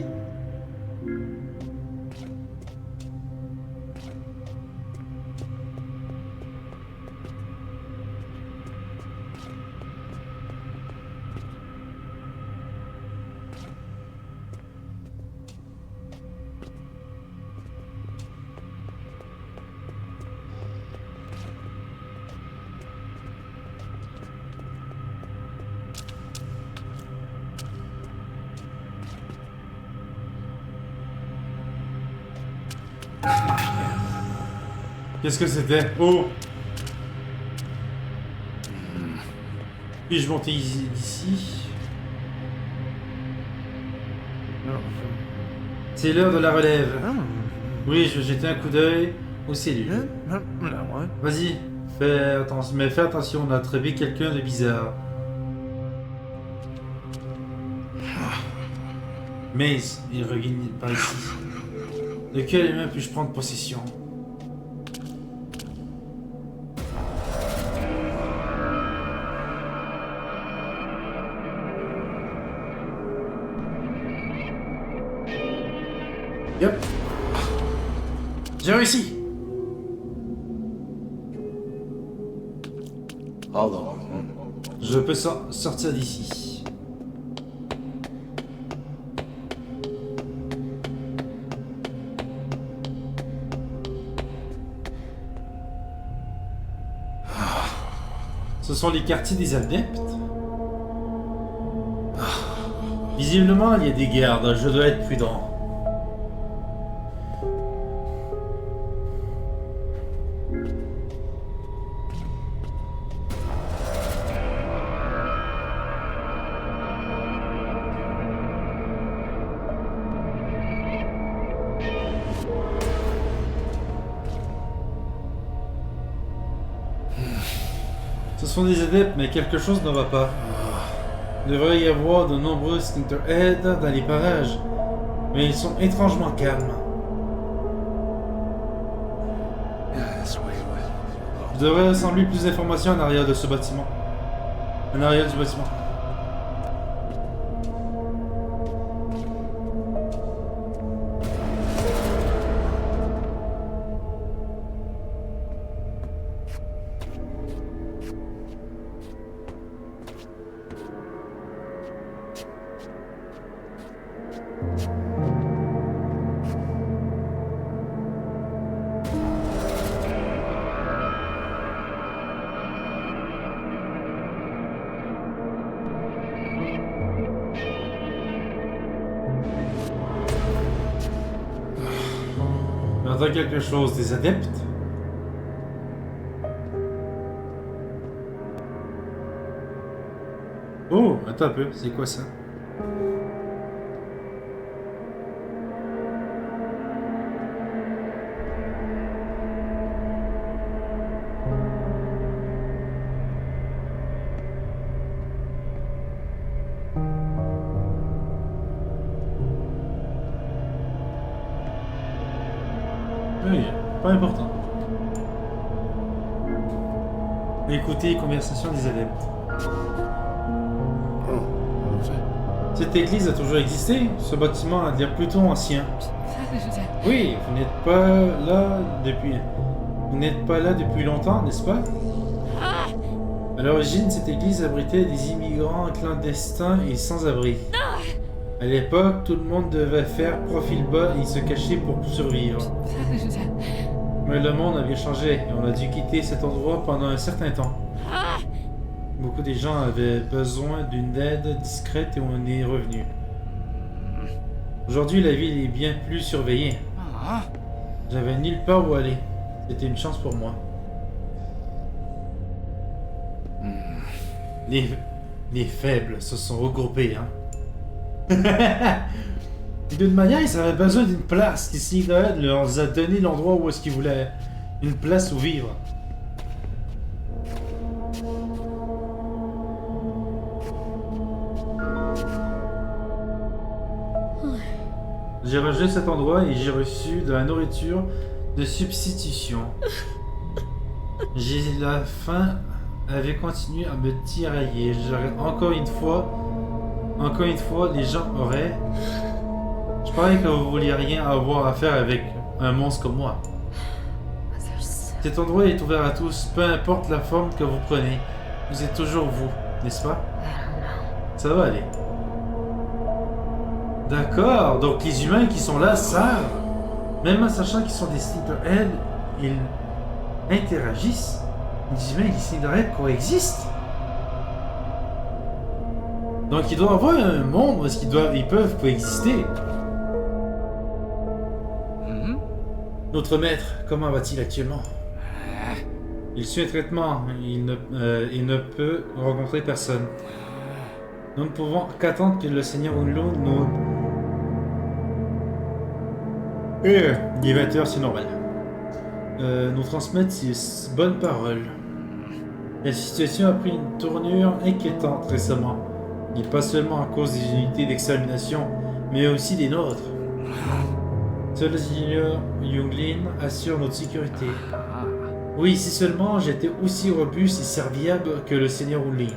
Qu'est-ce que c'était? Oh! Puis-je monter d'ici? C'est l'heure de la relève. Oui, je vais jeter un coup d'œil aux cellules. Vas-y, fais attention, mais fais attention, on a attrapé quelqu'un de bizarre. Maze, il revient par ici. De quelle main puis-je prendre possession? Yep. J'ai réussi. Hollow. Je peux sortir d'ici. Ce sont les quartiers des adeptes. Visiblement, il y a des gardes. Je dois être prudent. Ce sont des adeptes, mais quelque chose ne va pas. Il devrait y avoir de nombreux Splinterheads dans les parages, mais ils sont étrangement calmes. Je devrais assembler plus d'informations en arrière de ce bâtiment. En arrière du bâtiment. J'entends quelque chose, des adeptes? Oh, attends un peu, c'est quoi ça? Oui, pas important. Écoutez les conversations des adeptes. Cette église a toujours existé. Ce bâtiment a l'air plutôt ancien. Oui, vous n'êtes pas là depuis... Vous n'êtes pas là depuis longtemps, n'est-ce pas? À l'origine, cette église abritait des immigrants clandestins et sans-abri. À l'époque, tout le monde devait faire profil bas et se cacher pour survivre. Mais le monde a bien changé et on a dû quitter cet endroit pendant un certain temps. Beaucoup de gens avaient besoin d'une aide discrète et on est revenu. Aujourd'hui, la ville est bien plus surveillée. J'avais nulle part où aller. C'était une chance pour moi. Les faibles se sont regroupés, hein. D'une manière, ils avaient besoin d'une place. Ici, Noël leur a donné l'endroit où est-ce qu'ils voulaient. Une place où vivre. J'ai rejoint cet endroit et j'ai reçu de la nourriture de substitution. La faim avait continué à me tirailler. Encore une fois, les gens auraient... Je parlais que vous vouliez rien avoir à faire avec un monstre comme moi. Cet endroit est ouvert à tous, peu importe la forme que vous prenez. Vous êtes toujours vous, n'est-ce pas? Ça va aller. D'accord, donc les humains qui sont là savent. Même en sachant qu'ils sont des Slytherin, ils interagissent. Les humains et les Slytherin coexistent. Donc il doit y avoir un monde où ils peuvent coexister. Notre maître, comment va-t-il actuellement? Il suit un traitement. Il ne peut rencontrer personne. Nous ne pouvons qu'attendre que le Seigneur Unlo nous... il est 20h, c'est normal. Nous transmettre ses bonnes paroles. La situation a pris une tournure inquiétante récemment. Et pas seulement à cause des unités d'extermination, mais aussi des nôtres. Seul le Seigneur Younglin assure notre sécurité. Oui, si seulement j'étais aussi robuste et serviable que le Seigneur Unlin.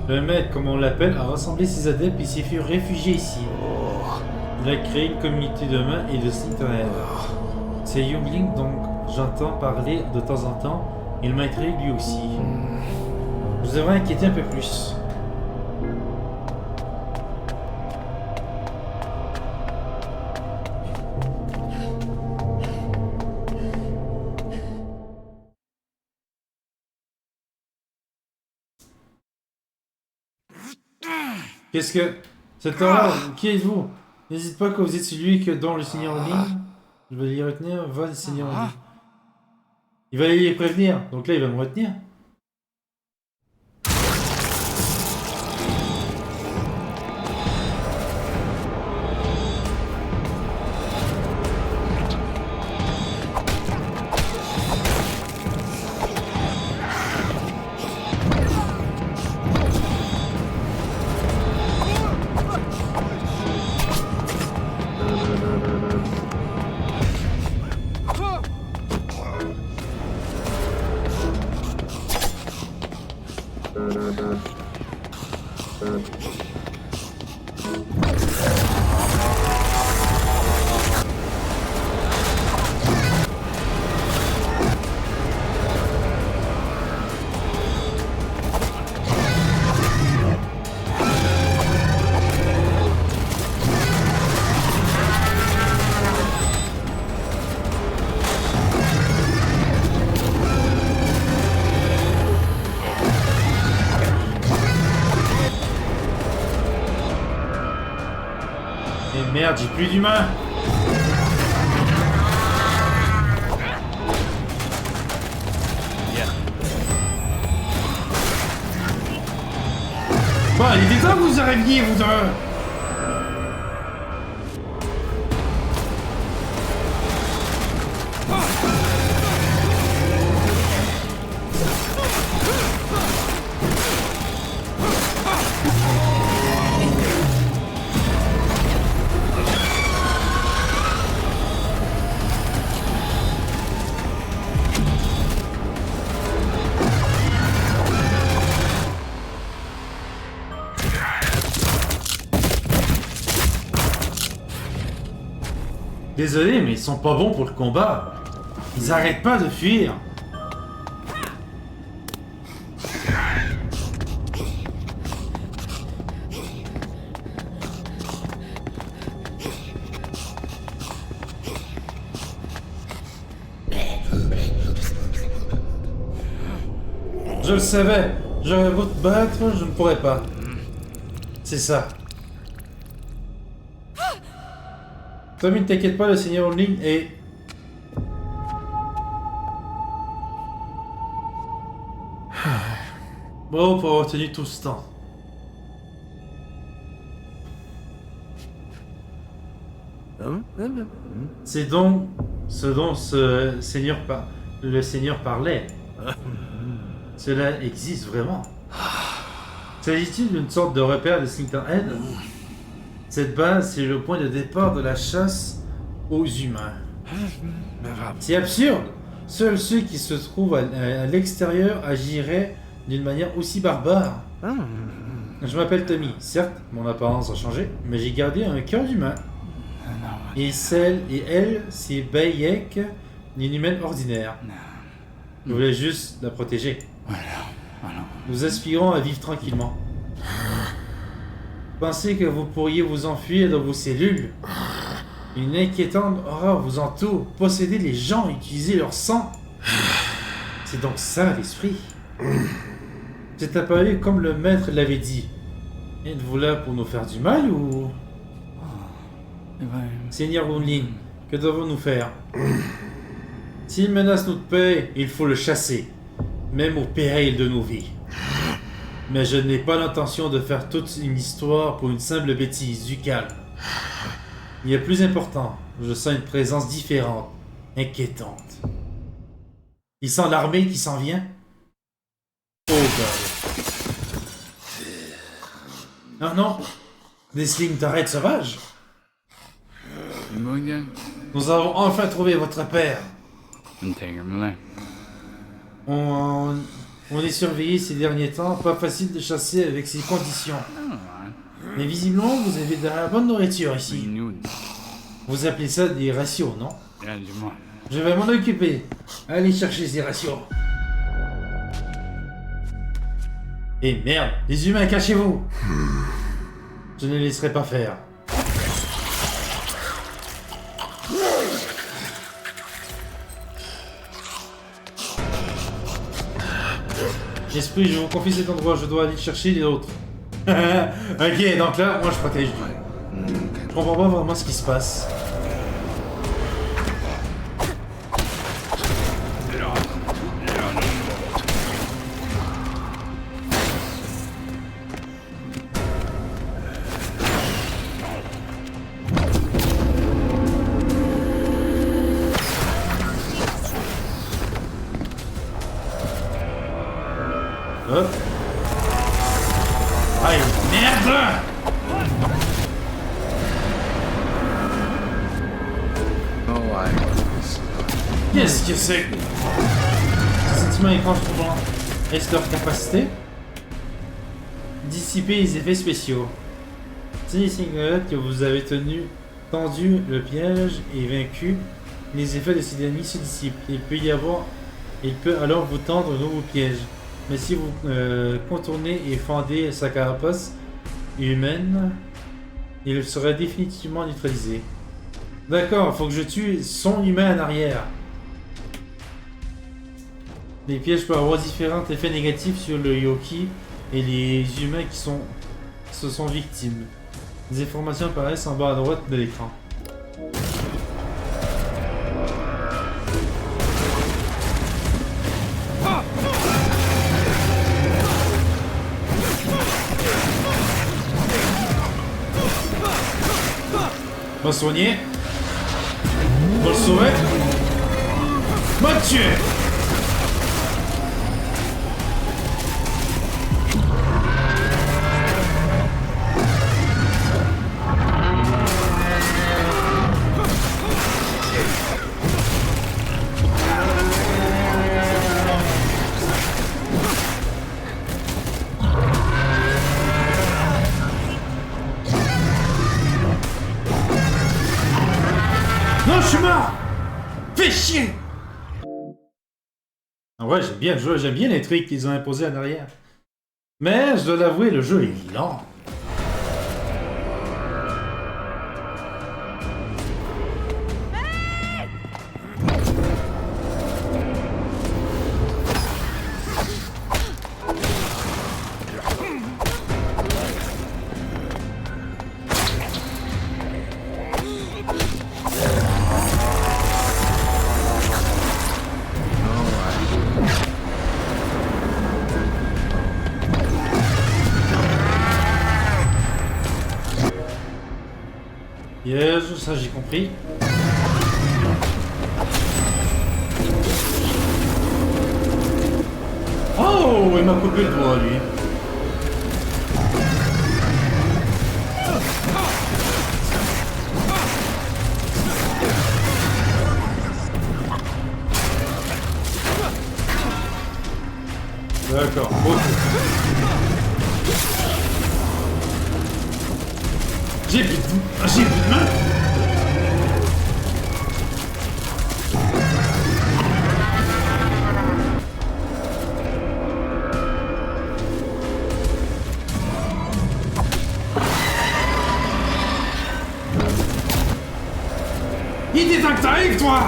Le maître, comme on l'appelle, a rassemblé ses adeptes et s'est fait réfugier ici. Il a créé une communauté de mains et de Slytherin. C'est Youngling dont j'entends parler de temps en temps. Il m'intrigue lui aussi. Je devrais inquiéter un peu plus. Qu'est-ce que... Cet homme-là, qui êtes-vous? N'hésite pas quand vous êtes celui que dont le Seigneur Lin. Je vais les retenir, va le Seigneur Lin. Il va les prévenir, donc là il va me retenir. Merde, j'ai plus d'humains. Bon, il était temps que vous arriviez, vous deux. Désolé, mais ils sont pas bons pour le combat. Ils arrêtent pas de fuir. Je le savais. J'aurais beau te battre, je ne pourrais pas. C'est ça. Tommy, ne t'inquiète pas, le Seigneur Onling est... Bravo pour avoir tenu tout ce temps. C'est donc ce dont le Seigneur parlait. Cela existe vraiment. S'agit-il d'une sorte de repère de Splinterhead? Cette base, c'est le point de départ de la chasse aux humains. C'est absurde! Seuls ceux qui se trouvent à l'extérieur agiraient d'une manière aussi barbare. Je m'appelle Tommy. Certes, mon apparence a changé, mais j'ai gardé un cœur d'humain. Et elle, c'est Bayek, une humaine ordinaire. Je voulais juste la protéger. Nous aspirons à vivre tranquillement. Pensez que vous pourriez vous enfuir dans vos cellules. Une inquiétante horreur vous entoure. Posséder les gens, utiliser leur sang. C'est donc ça l'esprit. C'est apparu comme le maître l'avait dit. Êtes-vous là pour nous faire du mal ou... Seigneur Wunlin, que devons-nous faire? S'il menace notre paix, il faut le chasser, même au péril de nos vies. Mais je n'ai pas l'intention de faire toute une histoire pour une simple bêtise, du calme. Il y a plus important, je sens une présence différente, inquiétante. Il sent l'armée qui s'en vient? Oh God. Ah non! Des slings t'arrêtent sauvages? Nous avons enfin trouvé votre père. On est surveillé ces derniers temps, pas facile de chasser avec ces conditions. Mais visiblement, vous avez de la bonne nourriture ici. Vous appelez ça des ratios, non? Je vais m'en occuper. Allez chercher ces ratios. Et merde, les humains, cachez-vous! Je ne les laisserai pas faire. Esprit, je vous confie cet endroit, je dois aller chercher les autres. Ok, donc là, moi je protège lui. Je comprends pas vraiment ce qui se passe. Hop. Aïe, merde! Qu'est-ce que c'est? Ces sentiments étranges troublant. Est-ce leur capacité? Dissiper les effets spéciaux. Si les singlettes que vous avez tendu le piège et vaincu, les effets de ces ennemis se dissipent. Il peut alors vous tendre un nouveau piège. Mais si vous contournez et fendez sa carapace humaine, il sera définitivement neutralisé. D'accord, faut que je tue son humain en arrière. Les pièges peuvent avoir différents effets négatifs sur le Yoki et les humains qui se sont victimes. Des informations apparaissent en bas à droite de l'écran. Va le soigner. Va le sauver. Va le tuer. Non, je suis mort! Fais chier! En vrai, j'aime bien le jeu, j'aime bien les trucs qu'ils ont imposés en arrière. Mais, je dois l'avouer, le jeu est lent. piège, ça j'ai compris. Oh, il m'a coupé le doigt, lui. D'accord, ok. J'ai plus de main. Il était temps que t'arrives, toi!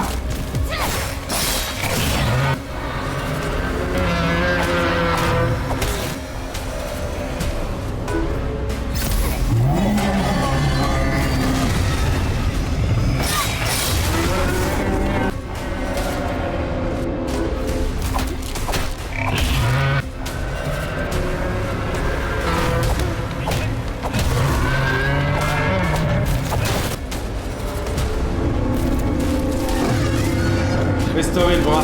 Restaurer le bras.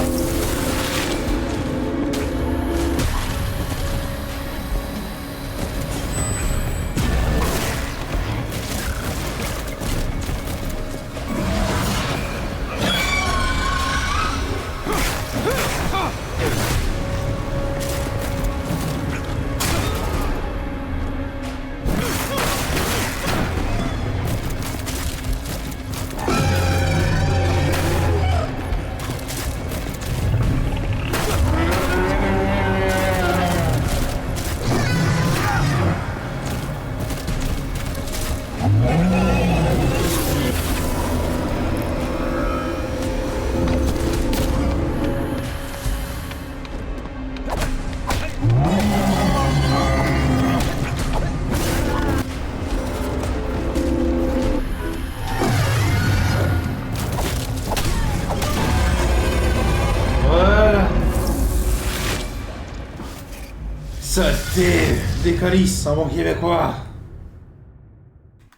Saleté, des calices en bon québécois.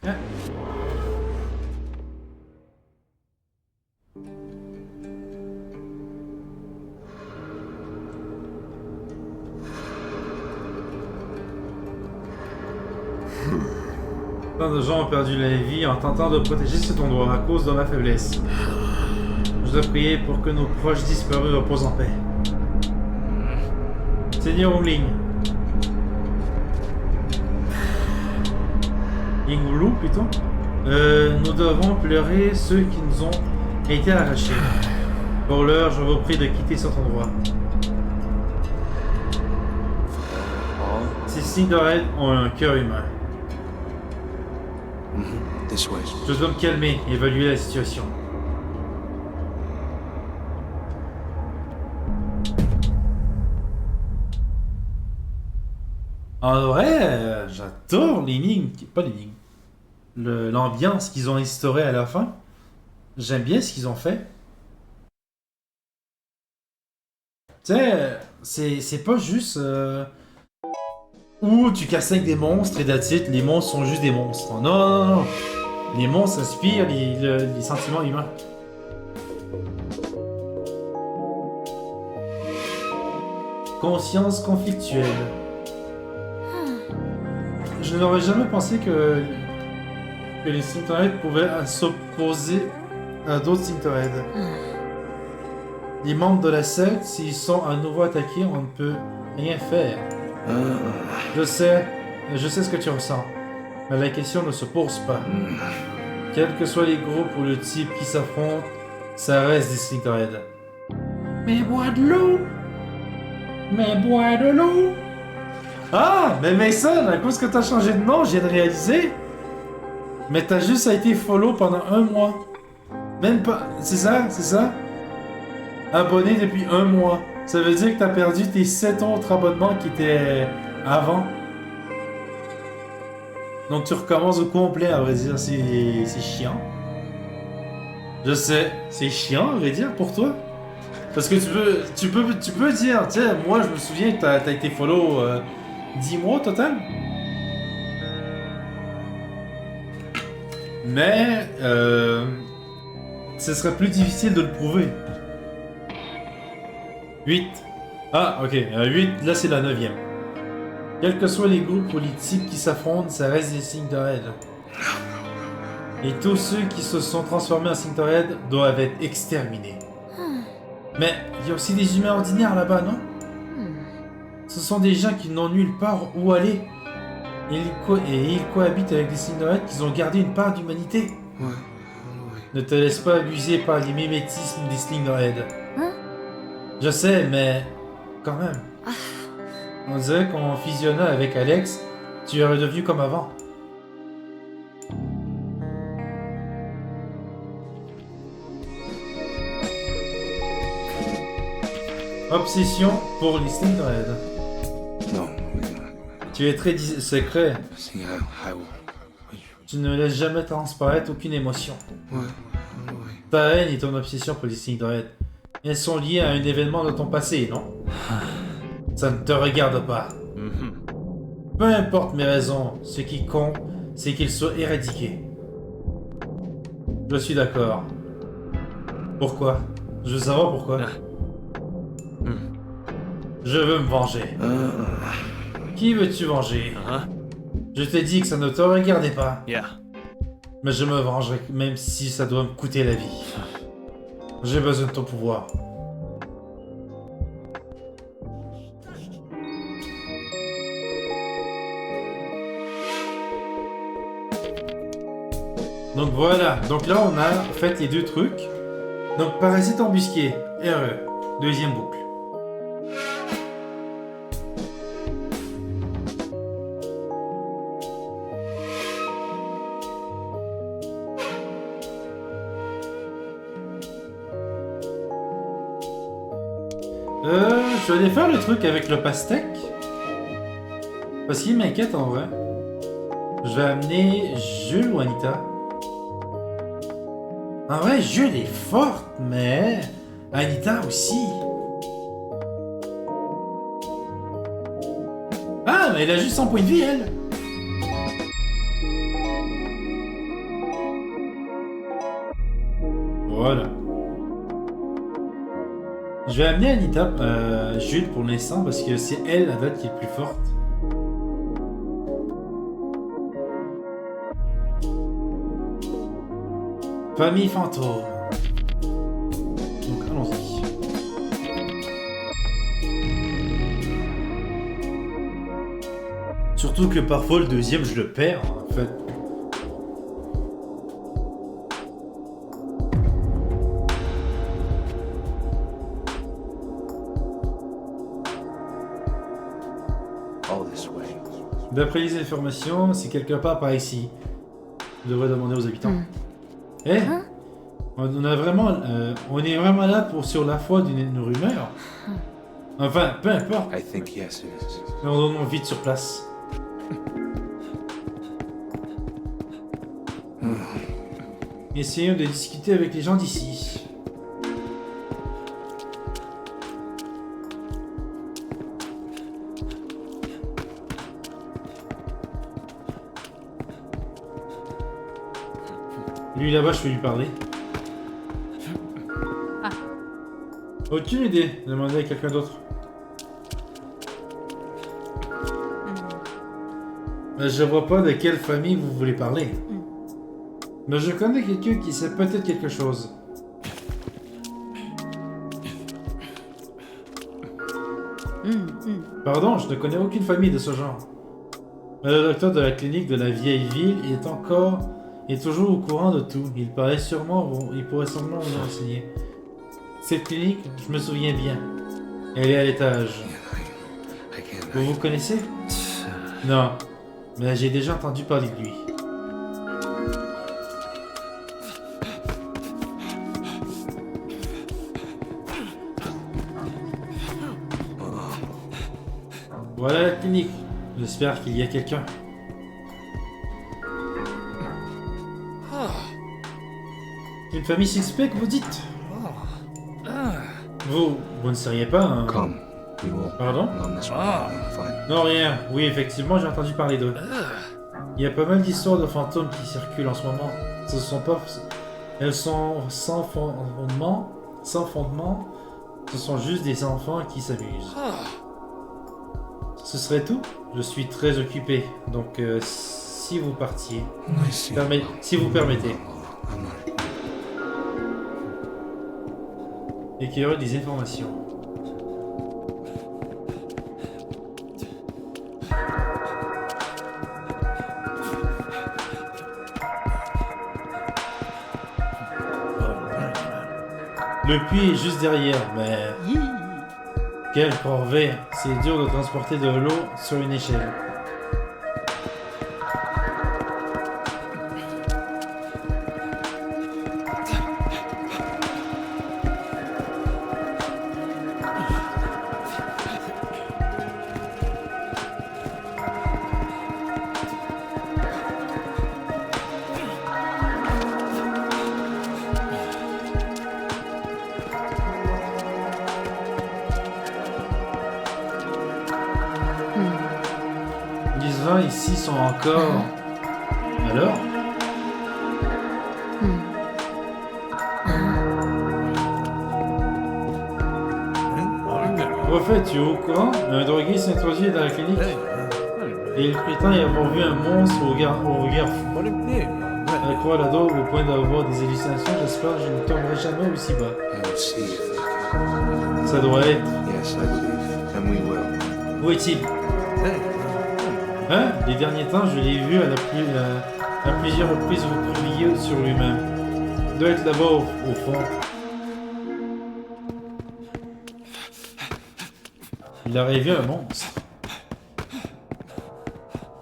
Hein? Plein de gens ont perdu la vie en tentant de protéger cet endroit à cause de ma faiblesse. Je dois prier pour que nos proches disparus reposent en paix. Seigneur Ling. Yingulu plutôt. Nous devons pleurer ceux qui nous ont été arrachés. Pour l'heure, je vous prie de quitter cet endroit. Ces Signored ont un cœur humain. This way. Je dois me calmer et évaluer la situation. En vrai, j'adore l'énigme, pas l'énigme, l'ambiance qu'ils ont instaurée à la fin. J'aime bien ce qu'ils ont fait. Tu sais, c'est pas juste où tu casses avec des monstres et that's it, les monstres sont juste des monstres. Non, non, non. Les monstres inspirent les sentiments humains. Conscience conflictuelle. Je n'aurais jamais pensé que les Signored pouvaient s'opposer à d'autres Signored. Les membres de la secte, s'ils sont à nouveau attaqués, on ne peut rien faire. Je sais ce que tu ressens, mais la question ne se pose pas. Quels que soient les groupes ou le type qui s'affrontent, ça reste des Signored. Mais bois de l'eau! Mais bois de l'eau! Ah, mais Mason, à cause que t'as changé de nom, je viens de réaliser. Mais t'as juste été follow pendant 1 mois. Même pas... C'est ça? Abonné depuis 1 mois. Ça veut dire que t'as perdu tes 7 autres abonnements qui étaient avant. Donc tu recommences au complet, à vrai dire. C'est chiant. Je sais, c'est chiant, à vrai dire, pour toi. Parce que tu peux dire, tu sais, moi je me souviens que t'as été follow 10 mois au total. Mais ce serait plus difficile de le prouver. 8. Ah, ok. 8, là c'est la 9ème. Quels que soient les groupes politiques qui s'affrontent, ça reste des Signorhead. Et tous ceux qui se sont transformés en Signorhead doivent être exterminés. Mais il y a aussi des humains ordinaires là-bas, non? Ce sont des gens qui n'ont nulle part où aller. Et ils cohabitent avec des Signorhead qui ont gardé une part d'humanité. Ouais. Ne te laisse pas abuser par les mimétismes des Signorhead. Je sais, mais quand même. On dirait qu'en fusionnant avec Alex, tu es redevenu comme avant. Obsession pour les Signorhead. No. Tu es très secret. See, Tu ne laisses jamais transparaître aucune émotion. Ouais. Ta haine et ton obsession pour les Signorhead, elles sont liées à un événement de ton passé, non? Ça ne te regarde pas. Peu importe mes raisons, ce qui compte, c'est qu'ils soient éradiqués. Je suis d'accord. Pourquoi? Je veux savoir pourquoi. Je veux me venger. Qui veux-tu venger? Je t'ai dit que ça ne te regardait pas. Mais je me vengerai même si ça doit me coûter la vie. J'ai besoin de ton pouvoir. Donc voilà, donc là on a fait les deux trucs. Donc parasite embusqué, RE, deuxième boucle. Je vais aller faire le truc avec le pastèque. Parce qu'il m'inquiète en vrai. Je vais amener Jules ou Anita. En vrai, Jules est forte, mais Anita aussi. Ah, mais elle a juste 100 points de vie, elle. Voilà. Je vais amener Anita, Jules pour l'instant, parce que c'est elle la date qui est plus forte. Famille fantôme. Donc allons-y. Surtout que parfois le deuxième je le perds en fait. All this way. D'après les informations, c'est quelque part par ici. Je devrais demander aux habitants. Eh, on a vraiment, on est vraiment là pour sur la foi d'une rumeur. Enfin, peu importe. I think yes, it is. On vite sur place. Essayons de discuter avec les gens d'ici. Lui là-bas, je vais lui parler. Aucune idée. Demandez à quelqu'un d'autre. Mais je vois pas de quelle famille vous voulez parler. Mais je connais quelqu'un qui sait peut-être quelque chose. Pardon, je ne connais aucune famille de ce genre. Mais le docteur de la clinique de la vieille ville est toujours au courant de tout. Il pourrait sûrement vous renseigner. Cette clinique, je me souviens bien. Elle est à l'étage. I can't. Vous vous connaissez? Non, mais j'ai déjà entendu parler de lui. Voilà la clinique. J'espère qu'il y a quelqu'un. Une famille suspecte, vous dites? Vous ne seriez pas un... Come. We will. Pardon? On this one. Fine. Non, rien. Oui, effectivement, j'ai entendu parler d'eux. Il y a pas mal d'histoires de fantômes qui circulent en ce moment. Ce sont pas... Elles sont sans fondement. Sans fondement. Ce sont juste des enfants qui s'amusent. Ce serait tout? Je suis très occupé. Donc, si vous partiez... I see. Si vous permettez. I'm not. Et qu'il y aurait des informations. Le puits est juste derrière, mais... Quelle corvée! C'est dur de transporter de l'eau sur une échelle. Les vins ici sont encore... Alors? Au fait, tu es au courant? Un drogué s'est introduit dans la clinique et il prétend y avoir vu un monstre au regard fou. Elle croit la drogue au point d'avoir des hallucinations. J'espère que je ne tomberai jamais aussi bas. I will see if Ça doit être... yes, I believe, and we will. Où est-il? Hein? Les derniers temps, je l'ai vu à plusieurs reprises recroqueviller sur lui-même. Il doit être là-bas au fond. Il aurait vu un monstre.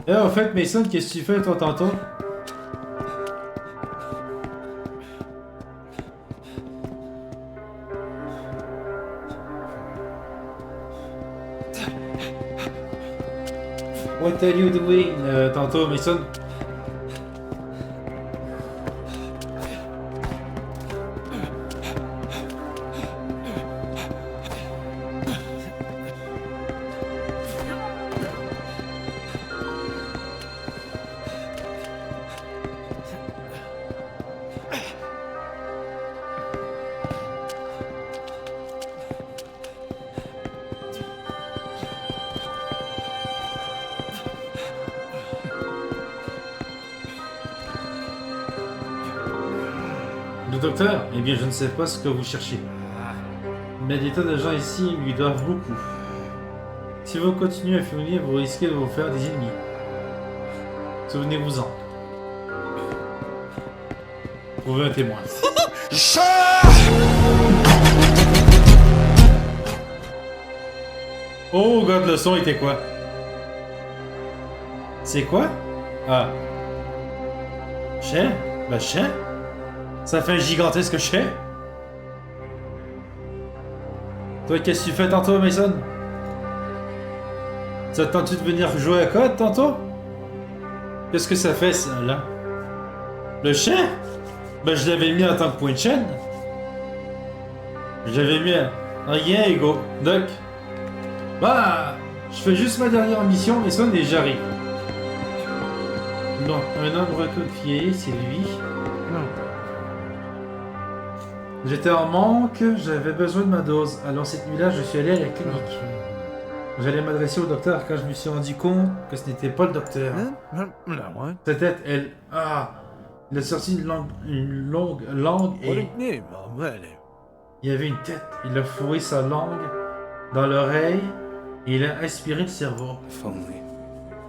Eh, en fait, Mason, qu'est-ce que tu fais toi tantôt? What are you doing? Tantôt, Mason. Le docteur? Eh bien, je ne sais pas ce que vous cherchez. Mais des tas de gens ici lui doivent beaucoup. Si vous continuez à fumer, vous risquez de vous faire des ennemis. Souvenez-vous-en. Trouvez un témoin. Oh god, le son était quoi? C'est quoi? Ah. Chien? Ben chien? Ça fait un gigantesque chien? Toi, qu'est-ce que tu fais tantôt, Mason? Ça te tente-tu de venir jouer à code tantôt? Qu'est-ce que ça fait, ça, là? Le chien? Ben, je l'avais mis en tant que point de chaîne. Je l'avais mis à... Rien, Ego. Doc. Bah, je fais juste ma dernière mission, Mason, et j'arrive. Non, un homme recoquillé, c'est lui. Non. J'étais en manque, j'avais besoin de ma dose. Alors cette nuit-là, je suis allé à la clinique. J'allais m'adresser au docteur quand je me suis rendu compte que ce n'était pas le docteur. C'était elle. Ah! Il a sorti une longue langue et... Il y avait une tête. Il a fourré sa langue dans l'oreille et il a aspiré le cerveau. If only.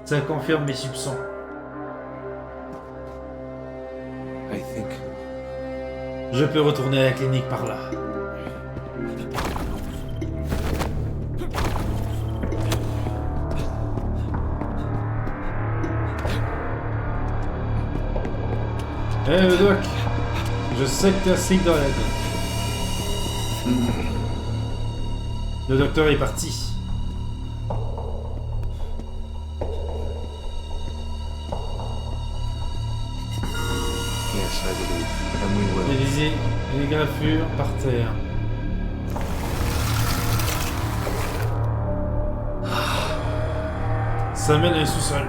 Ça confirme mes soupçons. I think. Je peux retourner à la clinique par là. Eh Doc, je sais que t'as sick dans la tête. Le docteur est parti. Yes, I believe, and we will. Il y a des graffures par terre. Ça mène à un sous-sol.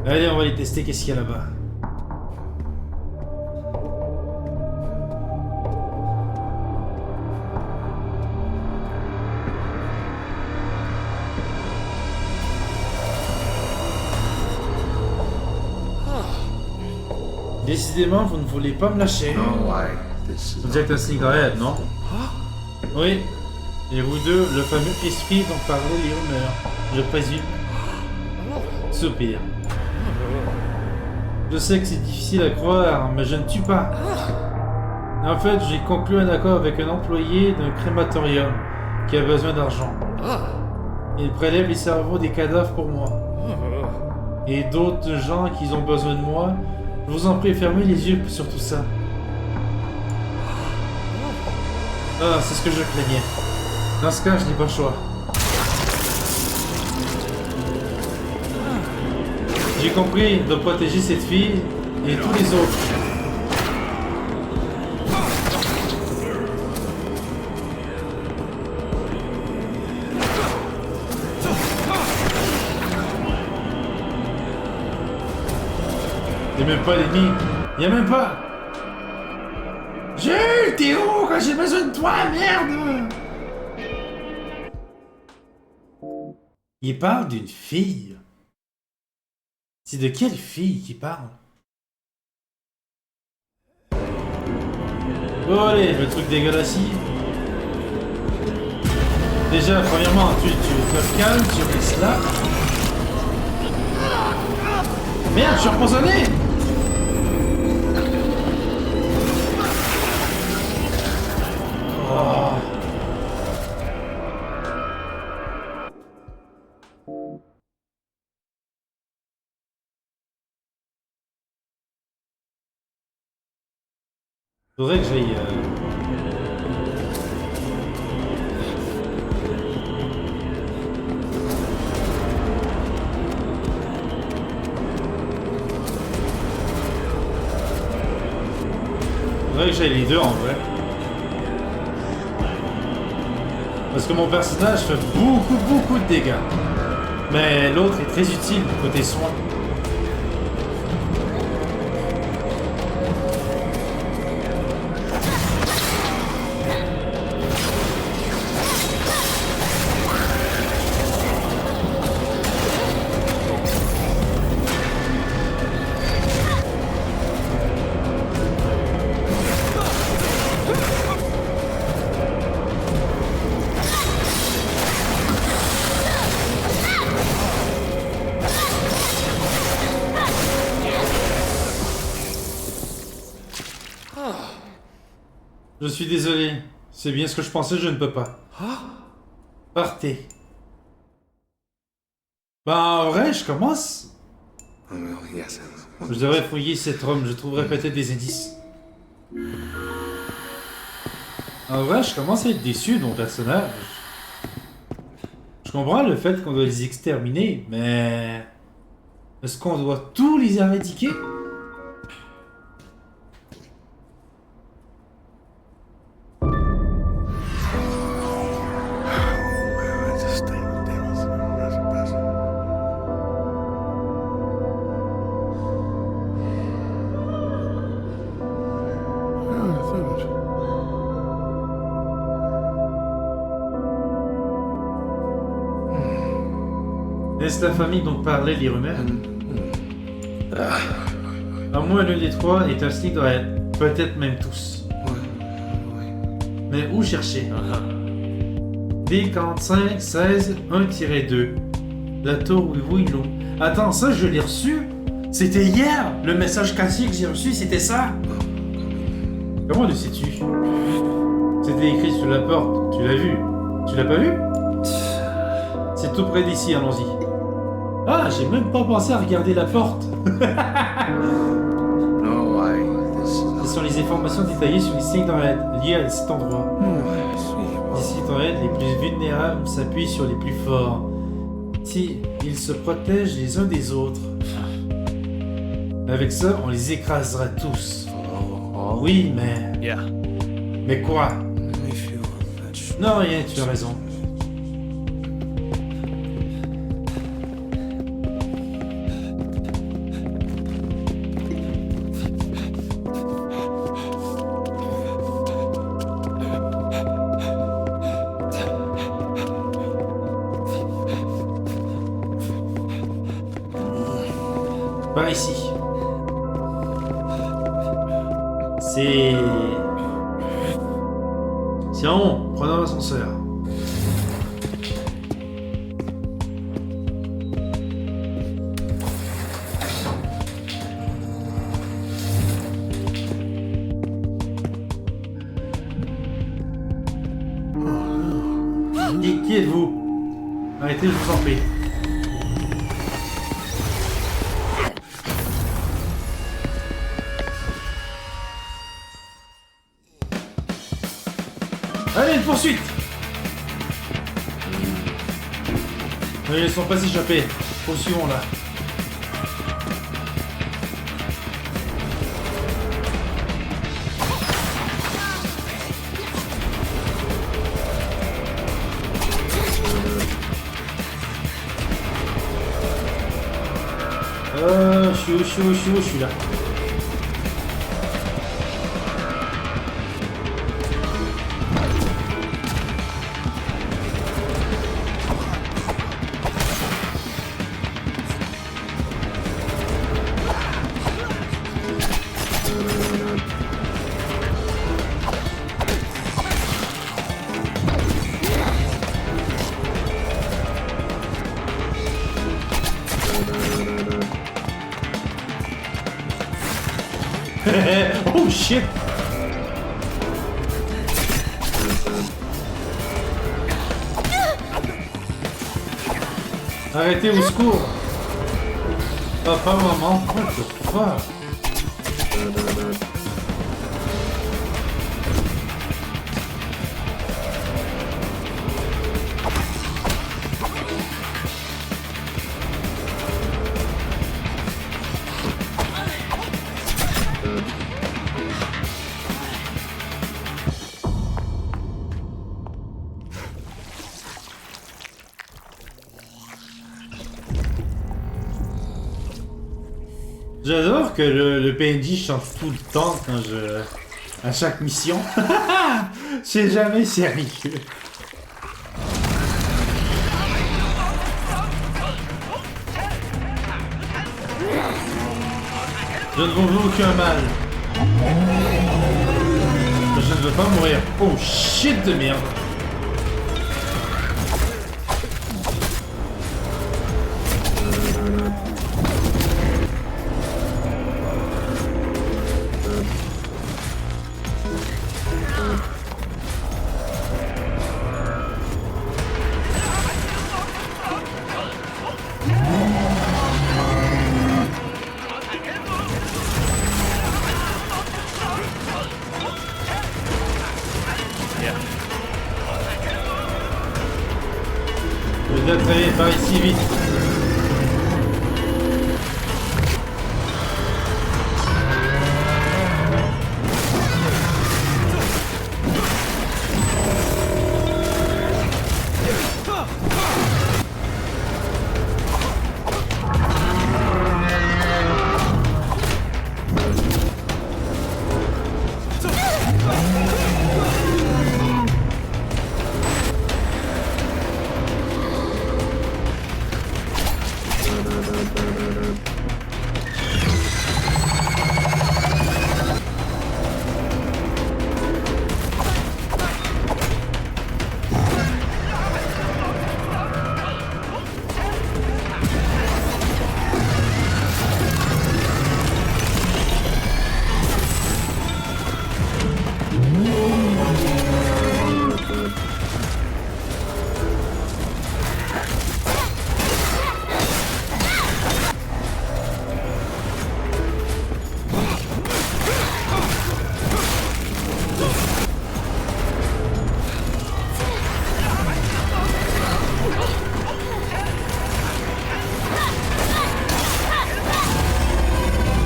Allez, on va aller tester qu'est-ce qu'il y a là-bas. Décidément, vous ne voulez pas me lâcher. No way. This On is dirait que t'as un cigarette, non? Oui. Et vous deux, le fameux esprit dont parlaient les rumeurs. Je présume. Soupir. Je sais que c'est difficile à croire, mais je ne tue pas. En fait, j'ai conclu un accord avec un employé d'un crématorium qui a besoin d'argent. Il prélève les cerveaux des cadavres pour moi. Et d'autres gens qui ont besoin de moi, je vous en prie, fermez les yeux sur tout ça. Ah, c'est ce que je craignais. Dans ce cas, je n'ai pas le choix. J'ai compris de protéger cette fille et tous les autres. Il n'y a même pas l'ennemi. Il n'y a même pas. Jules, t'es où quand j'ai besoin de toi, merde? Il parle d'une fille. C'est de quelle fille qu'il parle? Oh allez, le truc dégueulasse. Déjà, premièrement, tu te calmes, tu restes là. Merde, je suis empoisonné! Oh. Faudrait que j'aille... Faudrait que j'aille les deux en vrai. Parce que mon personnage fait beaucoup de dégâts. Mais l'autre est très utile côté soin. Je suis désolé. C'est bien ce que je pensais, je ne peux pas. Partez. Bah en vrai, je commence. well, yes. Je devrais fouiller cet homme, je trouverai peut-être des indices. En vrai, je commence à être déçu de mon personnage. Je comprends le fait qu'on doit les exterminer, mais... Est-ce qu'on doit tous les éradiquer? I just think there was another person. Yeah, I thought. Est-ce la famille dont parlaient les rumeurs? À moins l'un des trois est un Slytherin, peut-être même tous. Mais où chercher? D45 16 1-2. La tour Willow. Attends, ça je l'ai reçu? C'était hier! Le message cassé que j'ai reçu, c'était ça? Comment le sais-tu? C'était écrit sur la porte, tu l'as vu? Tu l'as pas vu? C'est tout près d'ici, allons-y. Ah, j'ai même pas pensé à regarder la porte. No way. Ce sont les informations détaillées sur les Slytherin liées à cet endroit. Les Slytherin les plus vulnérables s'appuient sur les plus forts. Si ils se protègent les uns des autres. Avec ça, on les écrasera tous. Oui, mais... Yeah. Mais quoi? Non, rien, tu as raison. Par ici. C'est... C'est en haut. Prenons l'ascenseur. Qui êtes-vous? Arrêtez, je vous en prie. Allez, une poursuite! Ne laissons pas s'échapper. Poursuivons là. Je suis là. Oh shit! Arrêtez, au secours! Papa, maman, what the fuck? J'adore que le PNJ change tout le temps quand à chaque mission. C'est jamais sérieux. Je ne vous veux aucun mal. Je ne veux pas mourir. Oh shit de merde. Je dois travailler par ici vite.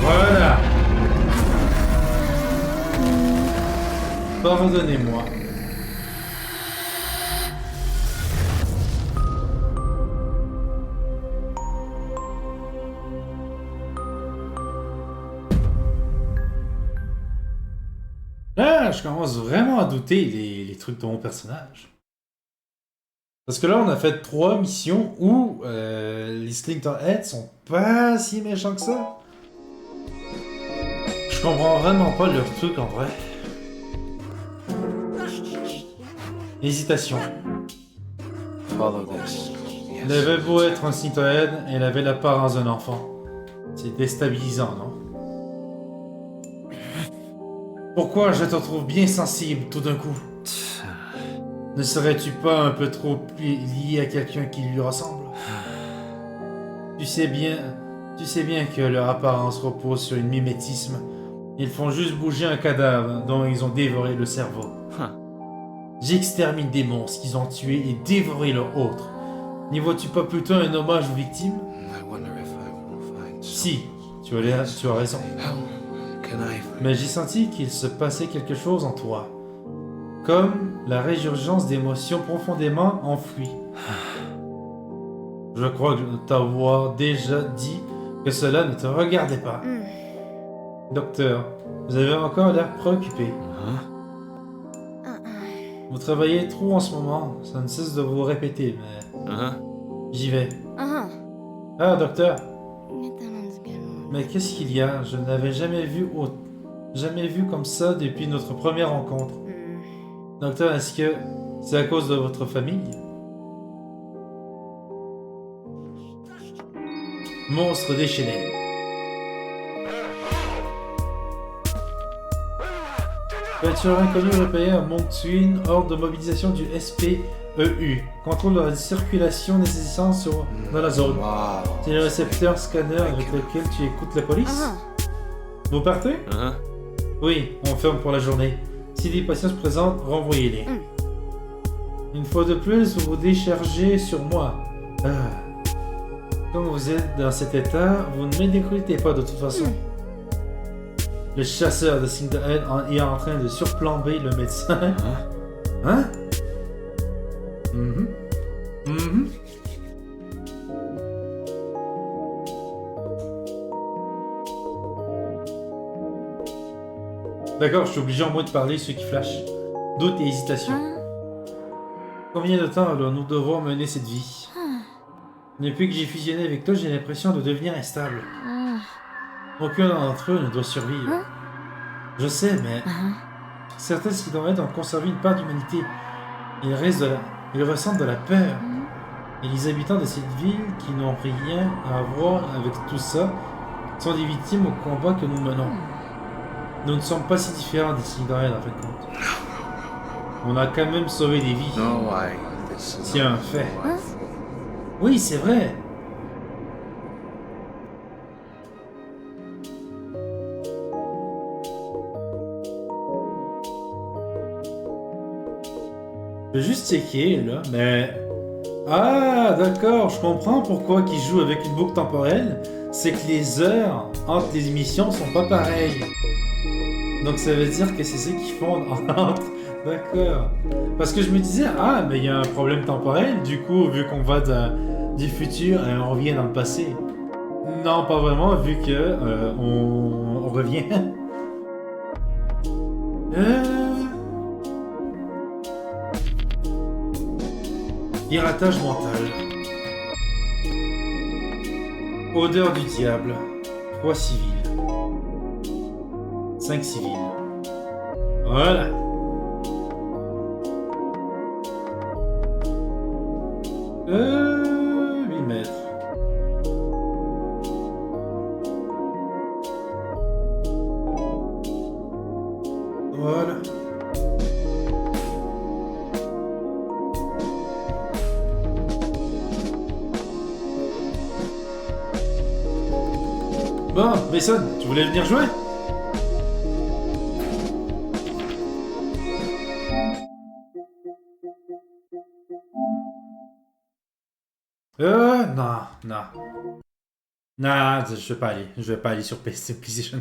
Voilà. Pardonnez-moi. Là, je commence vraiment à douter les trucs de mon personnage. Parce que là, on a fait 3 missions où les Skeleton Heads sont pas si méchants que ça. Je comprends vraiment pas leur truc en vrai. Hésitation. Follow this. Elle avait beau être un citoyen, elle avait l'apparence d'un enfant. C'est déstabilisant, non? Pourquoi je te trouve bien sensible tout d'un coup? Ne serais-tu pas un peu trop lié à quelqu'un qui lui ressemble? Tu sais bien que leur apparence repose sur un mimétisme. Ils font juste bouger un cadavre dont ils ont dévoré le cerveau. J'extermine des monstres qu'ils ont tués et dévoré leurs autres. N'y vois-tu pas plutôt un hommage aux victimes? I wonder if I will find Si, tu as raison. How can I Mais j'ai senti qu'il se passait quelque chose en toi. Comme la résurgence d'émotions profondément enfouies. Je crois que t'avoir déjà dit que cela ne te regardait pas. Docteur, vous avez encore l'air préoccupé. Vous travaillez trop en ce moment, ça ne cesse de vous répéter, mais j'y vais. Ah, docteur, mais qu'est-ce qu'il y a? Je n'avais jamais vu comme ça depuis notre première rencontre. Docteur, est-ce que c'est à cause de votre famille? Monstre déchaîné. Voiture inconnue repérée à Monctuin, ordre de mobilisation du SPEU. Contrôle de la circulation nécessaire dans la zone. Wow. C'est le récepteur scanner avec lequel tu écoutes la police. Vous partez? Oui, on ferme pour la journée. Si des patients se présentent, renvoyez-les. Une fois de plus, vous vous déchargez sur moi. Comme vous êtes dans cet état, vous ne me décroutez pas de toute façon. Le chasseur de signes de haine est en train de surplomber le médecin. Hein? D'accord, je suis obligé en moi de parler ceux qui flashent. Doute et hésitation. Combien de temps allons-nous devoir mener cette vie? Depuis que j'ai fusionné avec toi, j'ai l'impression de devenir instable. Aucun d'entre eux ne doit survivre. Je sais, mais certains citoyens ont conservé une part d'humanité. Ils ressentent de la peur. Et les habitants de cette ville, qui n'ont rien à voir avec tout ça, sont des victimes au combat que nous menons. Nous ne sommes pas si différents des citoyens, en fin de compte. On a quand même sauvé des vies. No, this is C'est un fait. Oui, c'est vrai. Je vais juste checker, là, mais... Ah, d'accord, je comprends pourquoi ils jouent avec une boucle temporelle. C'est que les heures entre les émissions sont pas pareilles. Donc ça veut dire que c'est ce qu'ils font entre... D'accord. Parce que je me disais, ah, mais il y a un problème temporel, du coup, vu qu'on va du futur et on revient dans le passé. Non, pas vraiment, vu que on revient. Piratage mental. Odeur du diable. 3 civils. 5 civils. Voilà. Euh... 8 mètres. Voilà. Bon, Mason, tu voulais venir jouer? Non. Non, je vais pas aller sur PlayStation.